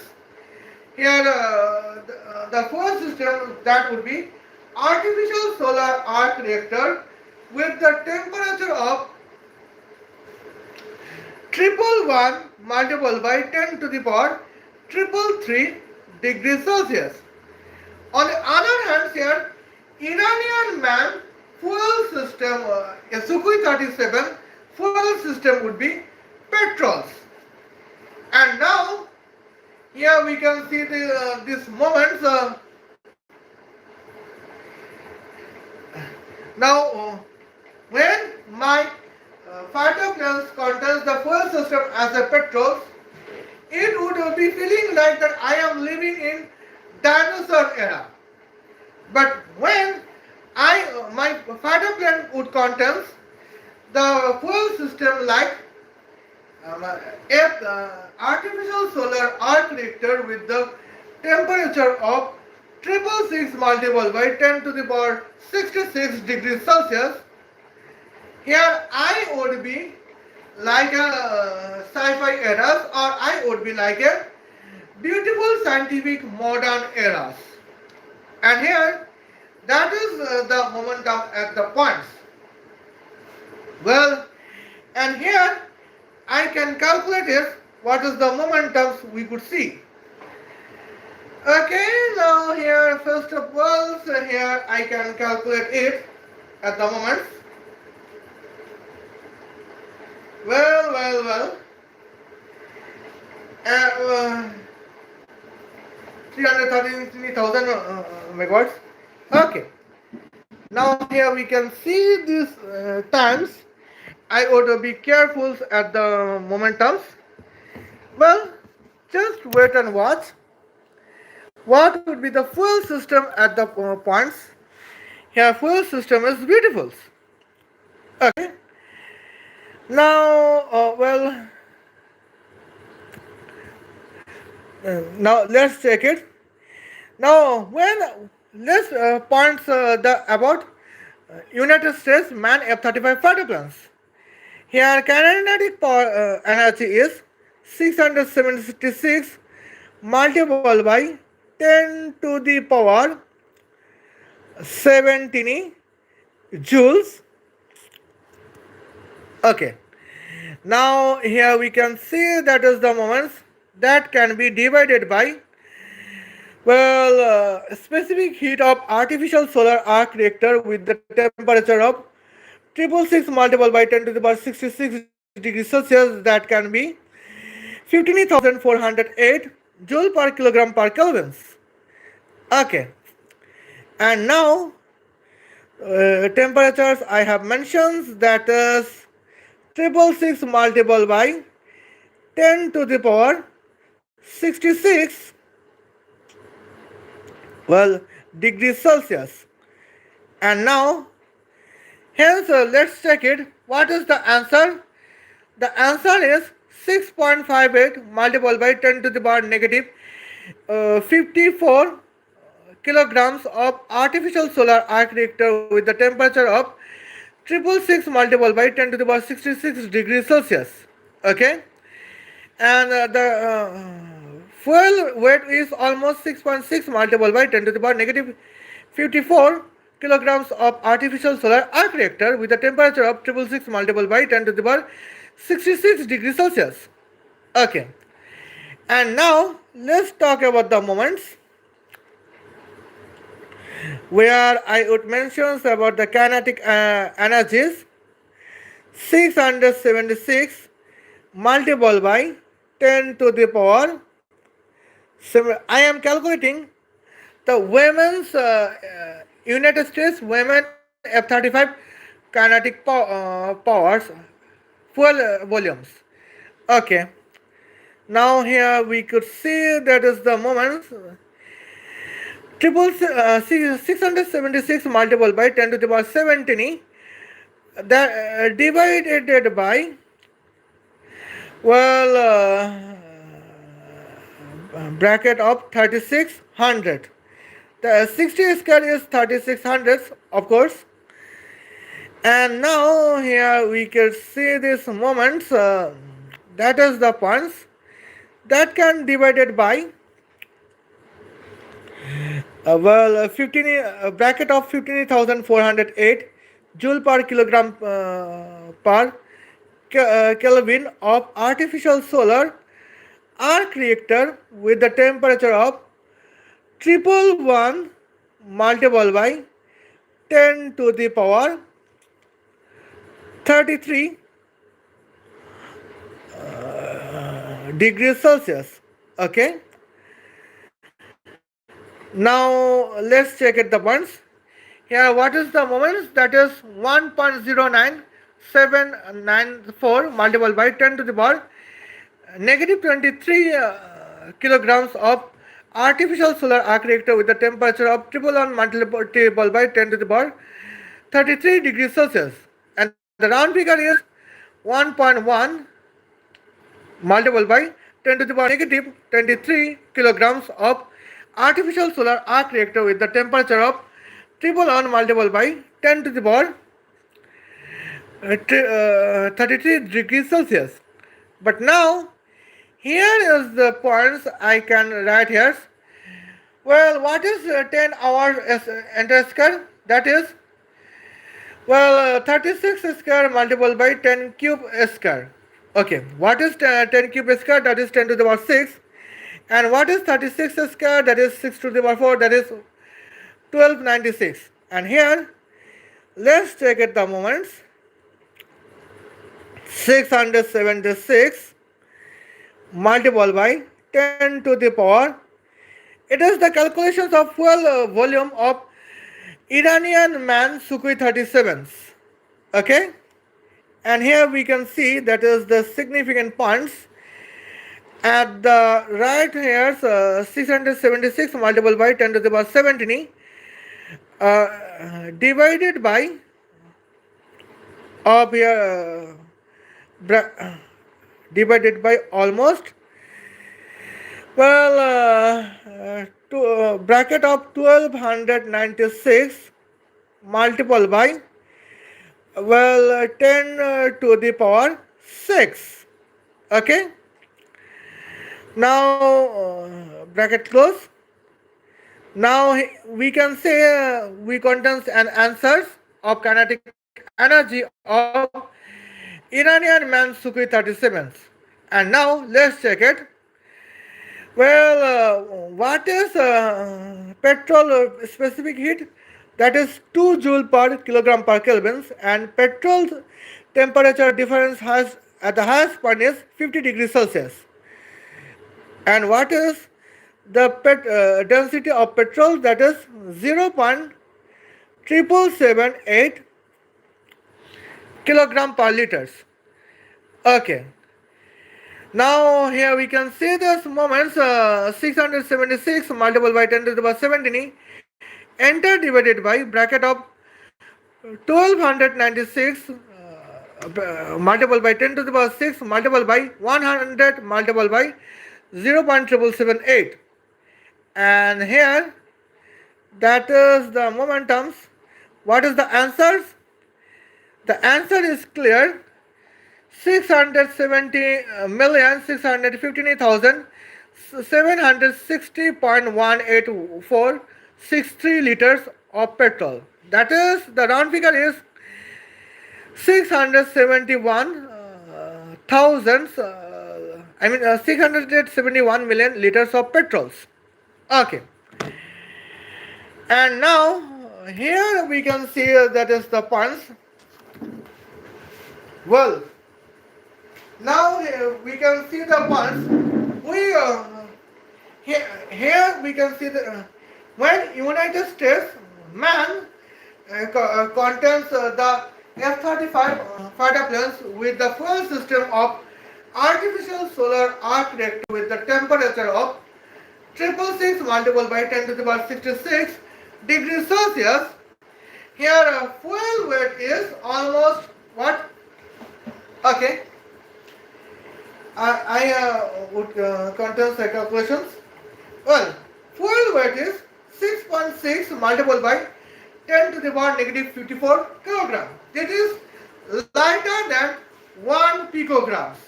here the fuel system that would be artificial solar arc reactor with the temperature of 111 multiplied by 10 to the power 333 degrees Celsius. On the other hand, here Iranian man fuel system, a Sukhoi 37 fuel system would be petrols. And now here we can see these moments. Now when my fighter planes contains the fuel system as a petrol, it would be feeling like that I am living in dinosaur era. But when my fighter plane would contains the fuel system like artificial solar arc reactor with the temperature of 666 multiplied by 10 to the power 66 degrees Celsius. Here I would be like a sci-fi eras or I would be like a beautiful scientific modern eras. And here that is the momentum at the points. Well, and here I can calculate it, what is the momentums we could see. Okay, now here first of all, so here I can calculate it at the moment. Well. 333,000 megawatts. Okay. Now here we can see these times. I would be careful at the momentums. Well, just wait and watch. What would be the fuel system at the points? Here fuel system is beautiful. Okay. Now, now let's check it. Now, when let's points the about United States man F-35 fighter planes. Here, kinetic power energy is 676 multiplied by 10 to the power 17 joules. Okay. Now here we can see that is the moments that can be divided by specific heat of artificial solar arc reactor with the temperature of 666 multiplied by 10 to the power 66 degrees Celsius, that can be 15,408 joule per kilogram per kelvins. Okay. And now temperatures I have mentioned, that is 666 multiplied by 10 to the power 66 degrees Celsius. And now hence let's check it. What is the answer? The answer is 6.58 multiplied by 10 to the power negative 54 kilograms of artificial solar arc reactor with the temperature of 666 multiplied by 10 to the power 66 degrees Celsius. Okay. And the fuel weight is almost 6.6 multiplied by 10 to the power negative 54 kilograms of artificial solar arc reactor with a temperature of 666 multiplied by 10 to the power 66 degrees Celsius. Okay. And now let's talk about the moments where I would mention about the kinetic energies. 676 multiplied by 10 to the power. I am calculating the women's United States women F-35 kinetic powers fuel volumes. Okay. Now here we could see that is the moments 676 multiplied by 10 to the power 17 that divided by bracket of 3600. The 60 square is 3600, of course. And now here we can see this moments that is the points that can divided by bracket of 15,408 joule per kilogram per Kelvin of artificial solar arc reactor with the temperature of 111 multiplied by 10 to the power 33 degrees Celsius. Okay. Now let's check it the points. Here what is the moments? That is 1.09794 multiplied by 10 to the power negative 23 kilograms of artificial solar arc reactor with the temperature of 111 multiplied by 10 to the power 33 degrees Celsius. And the round figure is 1.1 multiplied by 10 to the power negative 23 kilograms of artificial solar arc reactor with the temperature of 111 multiplied by 10 to the power 33 degrees Celsius. But now here is the points I can write here. Well, what is 10 hours entire square? That is 36 square multiplied by 10 cube square. Okay, what is 10 cube square? That is 10 to the power 6. And what is 36 square? That is 6 to the power 4. That is 1296. And here, let's check it the moments. 676 multiplied by 10 to the power. It is the calculations of fuel volume of Iranian man Sukhoi 37s. Okay, and here we can see that is the significant points. At the right here, 676 multiplied by 10 to the power 17 divided by of here divided by almost bracket of 1296 multiplied by 10 to the power 6. Okay, now bracket close. Now we can say we contains an answers of kinetic energy of Iranian man Sukhoi 37s. And now let's check it. Well, what is petrol specific heat? That is 2 joule per kilogram per Kelvin, and petrol temperature difference has at the highest point is 50 degrees Celsius. And what is the density of petrol? That is 0.7778 kilogram per liters. Okay. Now here we can see this moments 676 multiplied by 10 to the power 17 enter divided by bracket of 1296 multiplied by 10 to the power 6 multiplied by 100 multiplied by 0.778, and here that is the momentums. What is the answers? The answer is clear. 679,659,760.18463 liters of petrol. That is, the round figure is 671 million liters of petrols. Okay. And now here we can see that is the points. Well, now we can see the points. We here we can see the when United States man contains the F-35 fighter planes with the fuel system of artificial solar arc reactor with the temperature of 666 multiplied by 10 to the power 66 degrees Celsius. Here fuel weight is almost what? Okay. I would contain the calculations. Well, fuel weight is 6.6 multiplied by 10 to the power negative 54 kilogram. That is lighter than 1 picograms.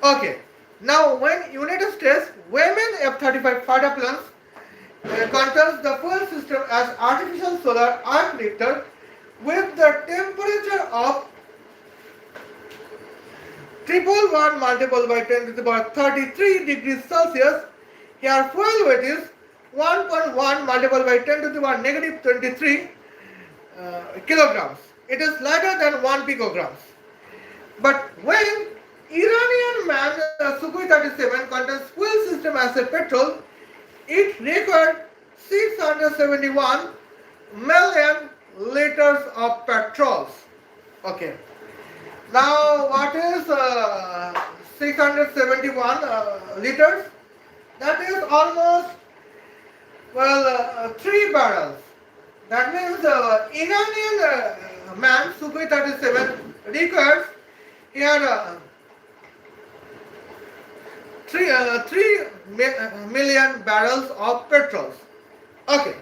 Okay. Now, when United States women F-35 fighter planes contains the fuel system as artificial solar arc reactor with the temperature of 111 multiplied by 10 to the power 33 degrees Celsius. Here fuel weight is 1.1 multiplied by 10 to the power negative 23 kilograms. It is lighter than 1 picograms. But when Iranian man Sukhoi 37 contains fuel system as a petrol, it required 671 million liters of petrols. Okay. Now what is 671 liters? That is almost 3 barrels. That means Iranian man Sukhoi 37 requires here 3 million barrels of petrols. Okay.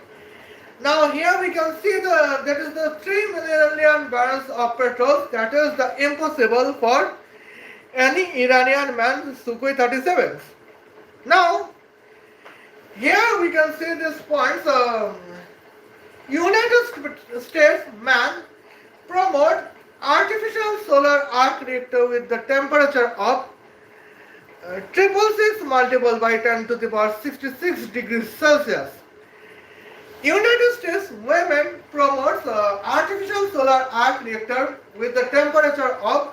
Now here we can see that is the 3 million barrels of petrol. That is the impossible for any Iranian man Sukhoi 37s. Now here we can see this points. United States man promote artificial solar arc reactor with the temperature of 666 multiplied by 10 to the power 66 degrees Celsius. United States women promotes artificial solar arc reactor with the temperature of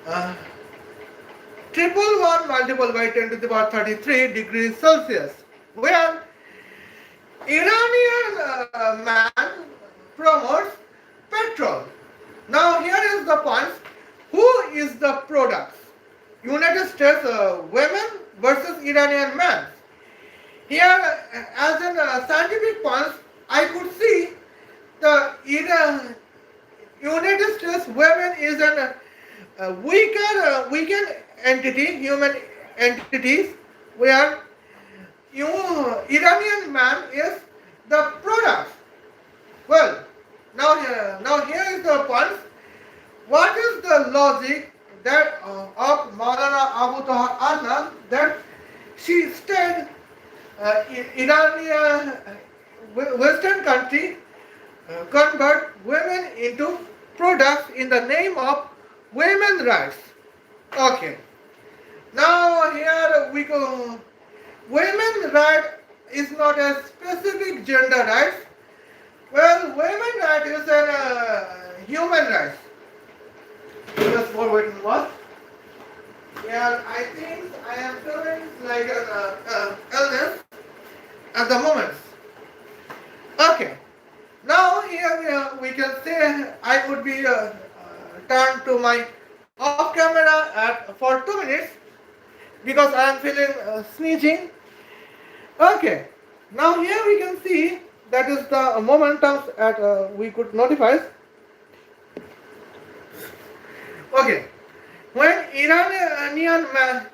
111 multiplied by 10 to the power 33 degrees Celsius, where Iranian man promotes petrol. Now here is the point. Who is the products? United States women versus Iranian men. Here, as an scientific point, I could see the United States women is an weaker entity, human entities, where Iranian man is the product. Well, now here is the point. What is the logic that of Maulana Abu Toha Adnan that she stayed Iranian Western country convert women into products in the name of women rights? Okay. Now here we go. Women right is not a specific gender rights. Well, women right is an human rights. Just forward what? Yeah, I think I am feeling like an illness at the moment. Okay. Now here we can say I would be turned to my off camera for 2 minutes because I am feeling sneezing. Okay. Now here we can see that is the momentum at we could notify. Okay. When Iranian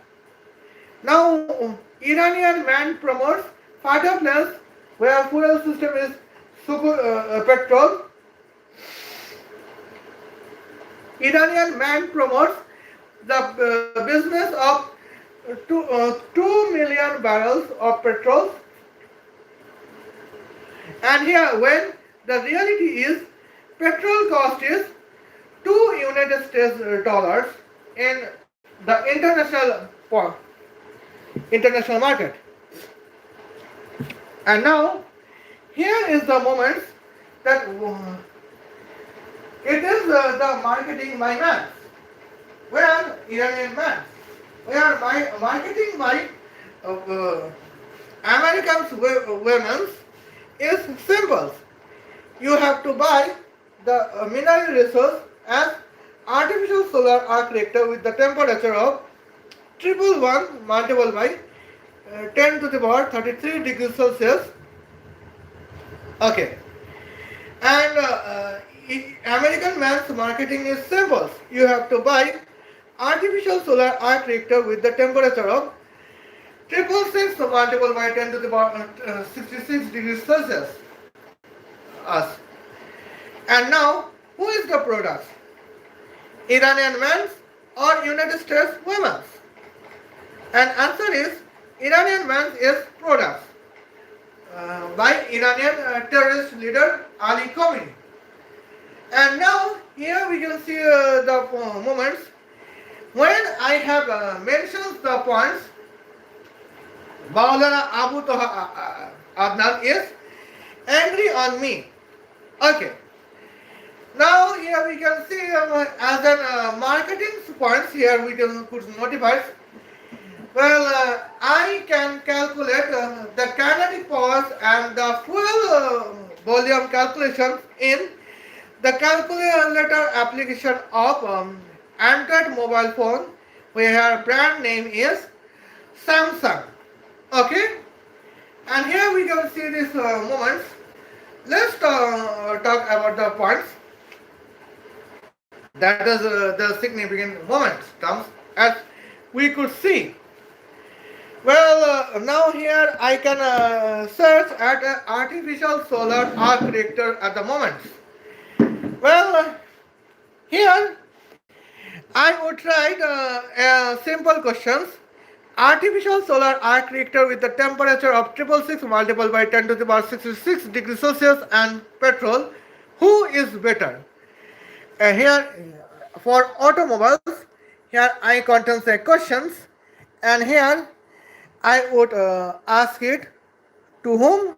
man promotes fighter planes where fuel system is super petrol. Iranian man promotes the business of 2 million barrels of petrol. And here, when the reality is, petrol cost is 2 United States dollars in the international market. And now, here is the moment that it is the marketing by man. Where Iranian man? Where marketing by American women is simple. You have to buy the mineral resource as artificial solar arc reactor with the temperature of 111 multiplied by 10 to the power 33 degrees Celsius. Okay. And American man's marketing is simple. You have to buy artificial solar arc reactor with the temperature of 666 multiplied by 10 to the power 66 degrees Celsius. Us. And now, who is the product? Iranian men's or United States women's? And answer is Iranian men's is products by Iranian terrorist leader Ali Khamenei. And now here we can see the moments when I have mentioned the points. Maulana Abu Toha Adnan is angry on me. Okay. Now here we can see as an marketing points here we could notify. Well, I can calculate the kinetic powers and the fuel volume calculations in the calculator application of Android mobile phone where brand name is Samsung. Okay, and here we can see these moments. Let's talk about the points. That is the significant moments terms as we could see. Well, now here I can search at artificial solar arc reactor at the moment. Well, here I would try simple questions. Artificial solar arc reactor with the temperature of 666 multiplied by 10 to the power 66 degrees Celsius and petrol. Who is better? Here for automobiles, here I contains the questions, and here I would ask it to whom?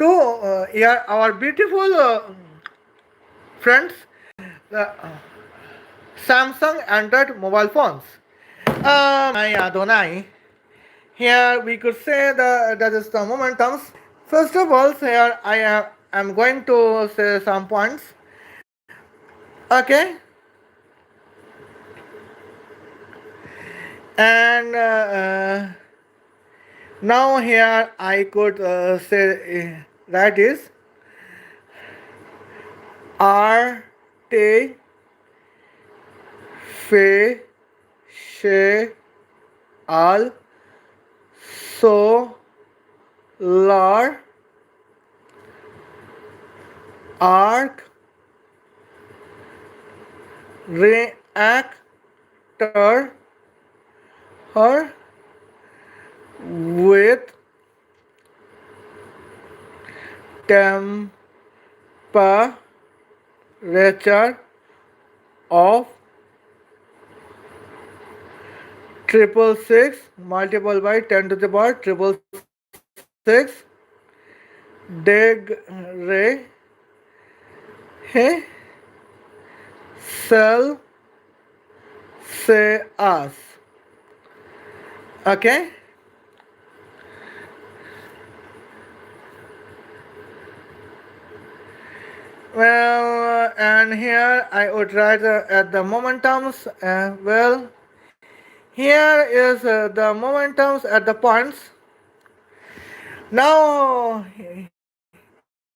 To here our beautiful friends, the Samsung Android mobile phones. My Adonai, Here we could say that is the momentums. First of all, here I'm going to say some points. Okay, and now here I could say that is artificial solar arc reactor her with temperature of triple six multiplied by 10 to the power triple six degree Celsius. Okay. Well, and here I would write at the momentums. Well, here is the momentums at the points. Now,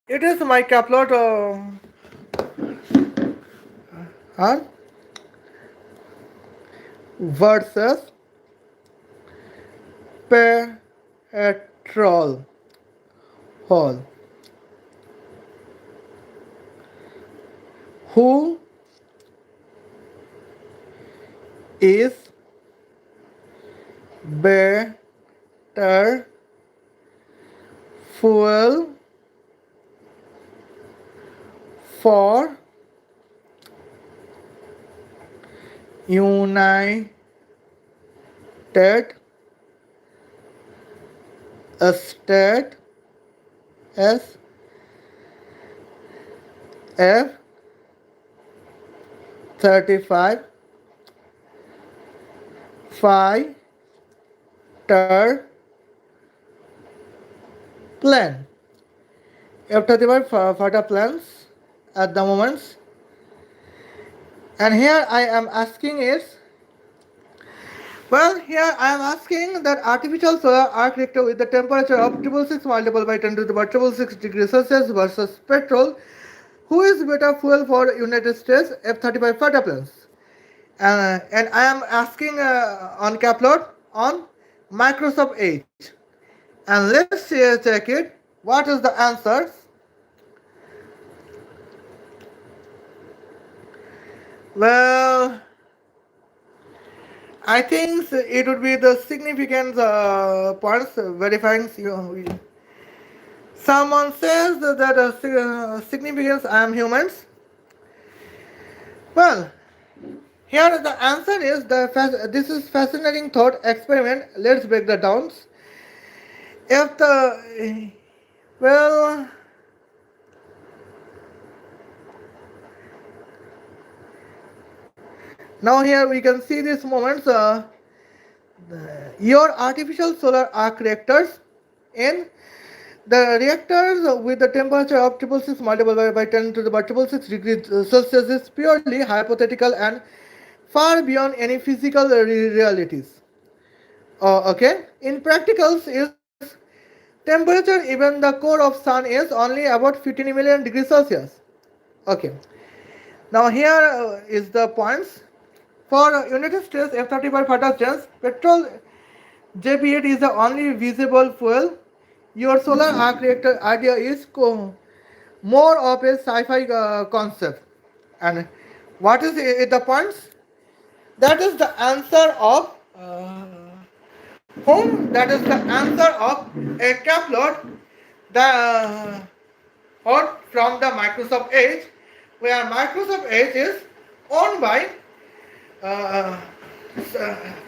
it is my upload huh? Versus petrol hole. Who is better fuel for United States F-35 fighter plane. F-35 fighter planes at the moment. And here I am asking is, well, here I am asking that artificial solar arc reactor with the temperature of 666 multiplied by 10 to the power 666 degrees Celsius versus petrol. Who is better fuel for United States F-35 fighter planes? And I am asking on Caplot on Microsoft Edge. And let's check it. What is the answer? Well, I think it would be the significant points verifying. Someone says that significance I am humans. Well, here the answer is this is fascinating thought experiment. Let's break the downs. If the well, now here we can see these moments. Your artificial solar arc reactors in the reactors with the temperature of 666 multiplied by 10 to the power 666 degrees Celsius is purely hypothetical and far beyond any physical realities. Okay, in practicals is temperature even the core of sun is only about 15 million degrees Celsius. Okay, now here is the points. For United States F-35 fighter jets, petrol JP8 is the only visible fuel. Your solar arc reactor idea is more of a sci-fi concept. And what is the points? That is the answer of whom? That is the answer of a capload the or from the Microsoft Edge, where Microsoft Edge is owned by uh,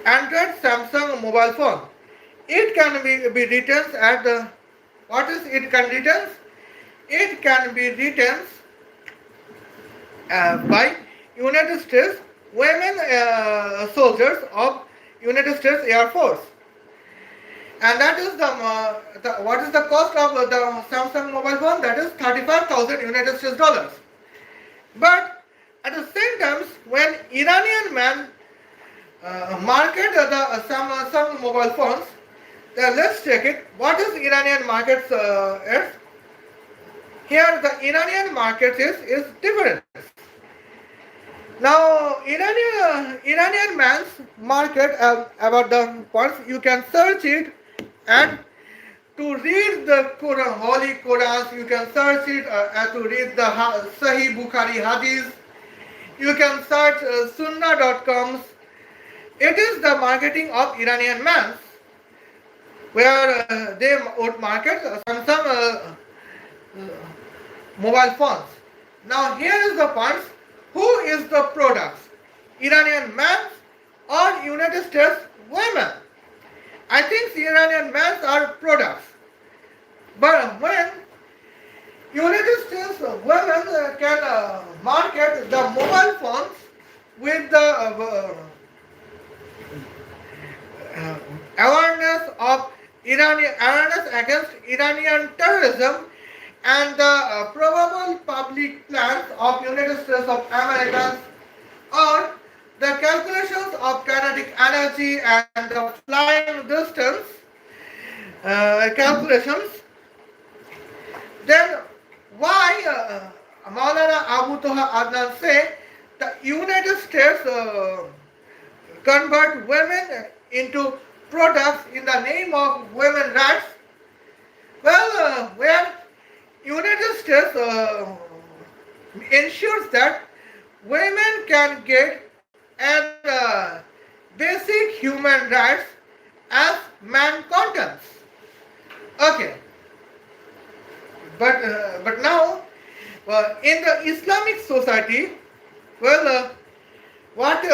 Android Samsung mobile phone. It can be written at what is it can written? It can be written by United States women soldiers of United States Air Force. and that is the what is the cost of the Samsung mobile phone? That is 35,000 United States dollars. But at the same time, when Iranian man market some mobile phones, let's check it. What is Iranian markets is? Here the Iranian market is different. Now Iranian man's market about the points you can search it, and to read the Quran, Holy Qurans, you can search it and to read the Sahih Bukhari Hadith. You can search Sunnah.com. It is the marketing of Iranian mans, where they would market some mobile phones. Now here is the points. Who is the products? Iranian men or United States women? I think Iranian men are products. But when United States women can market the mobile phones with the awareness against Iranian terrorism and the probable public plans of United States of America, or the calculations of kinetic energy and the flying distance calculations, then why Maulana Abu Toha Adnan say the United States convert women into products in the name of women rights? Well, where United States ensures that women can get an basic human rights as man contents. Okay, but now in the Islamic society, what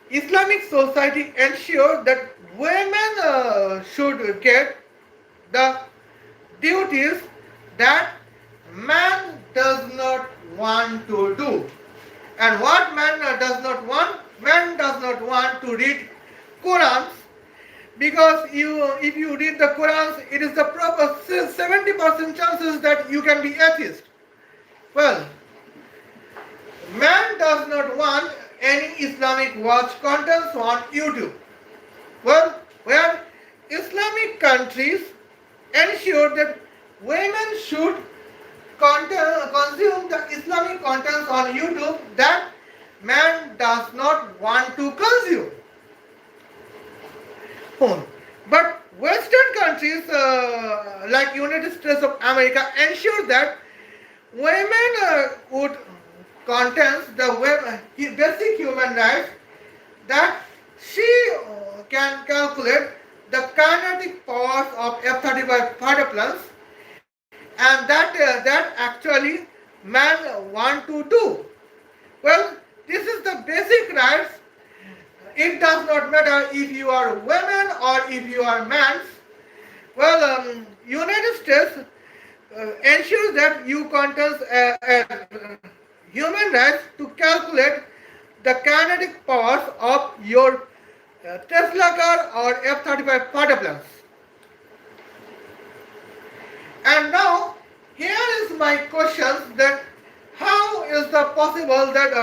Islamic society ensure that women should get the duties that man does not want to do. And what man does not want? Man does not want to read Qurans, because if you read the Qurans, it is the proper 70% chances that you can be atheist. Well, man does not want any Islamic watch contents on YouTube. Well, where Islamic countries ensure that women should consume the Islamic contents on YouTube that man does not want to consume. But Western countries like United States of America ensure that women would contents the basic human rights, that she can calculate the kinetic powers of F-35 fighter planes, and that actually man want to do. Well, this is the basic rights. It does not matter if you are women or if you are men. Well, United States ensures that you contest human rights to calculate the kinetic powers of your Tesla car or F-35 fighter planes. And now, here is my question, that how is the possible that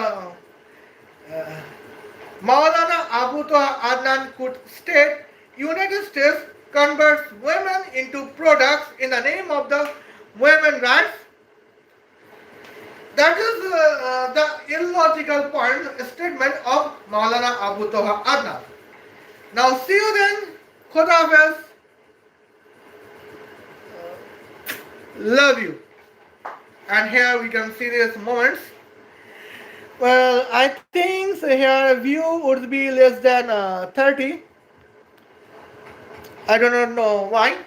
Maulana Abu Toha Adnan could state United States converts women into products in the name of the women rights? That is the illogical point statement of Maulana Abu Toha Adnan. Now see you then. Khuda Hafiz. Love you. And here we can see these moments. Well, I think here view would be less than 30. I do not know why.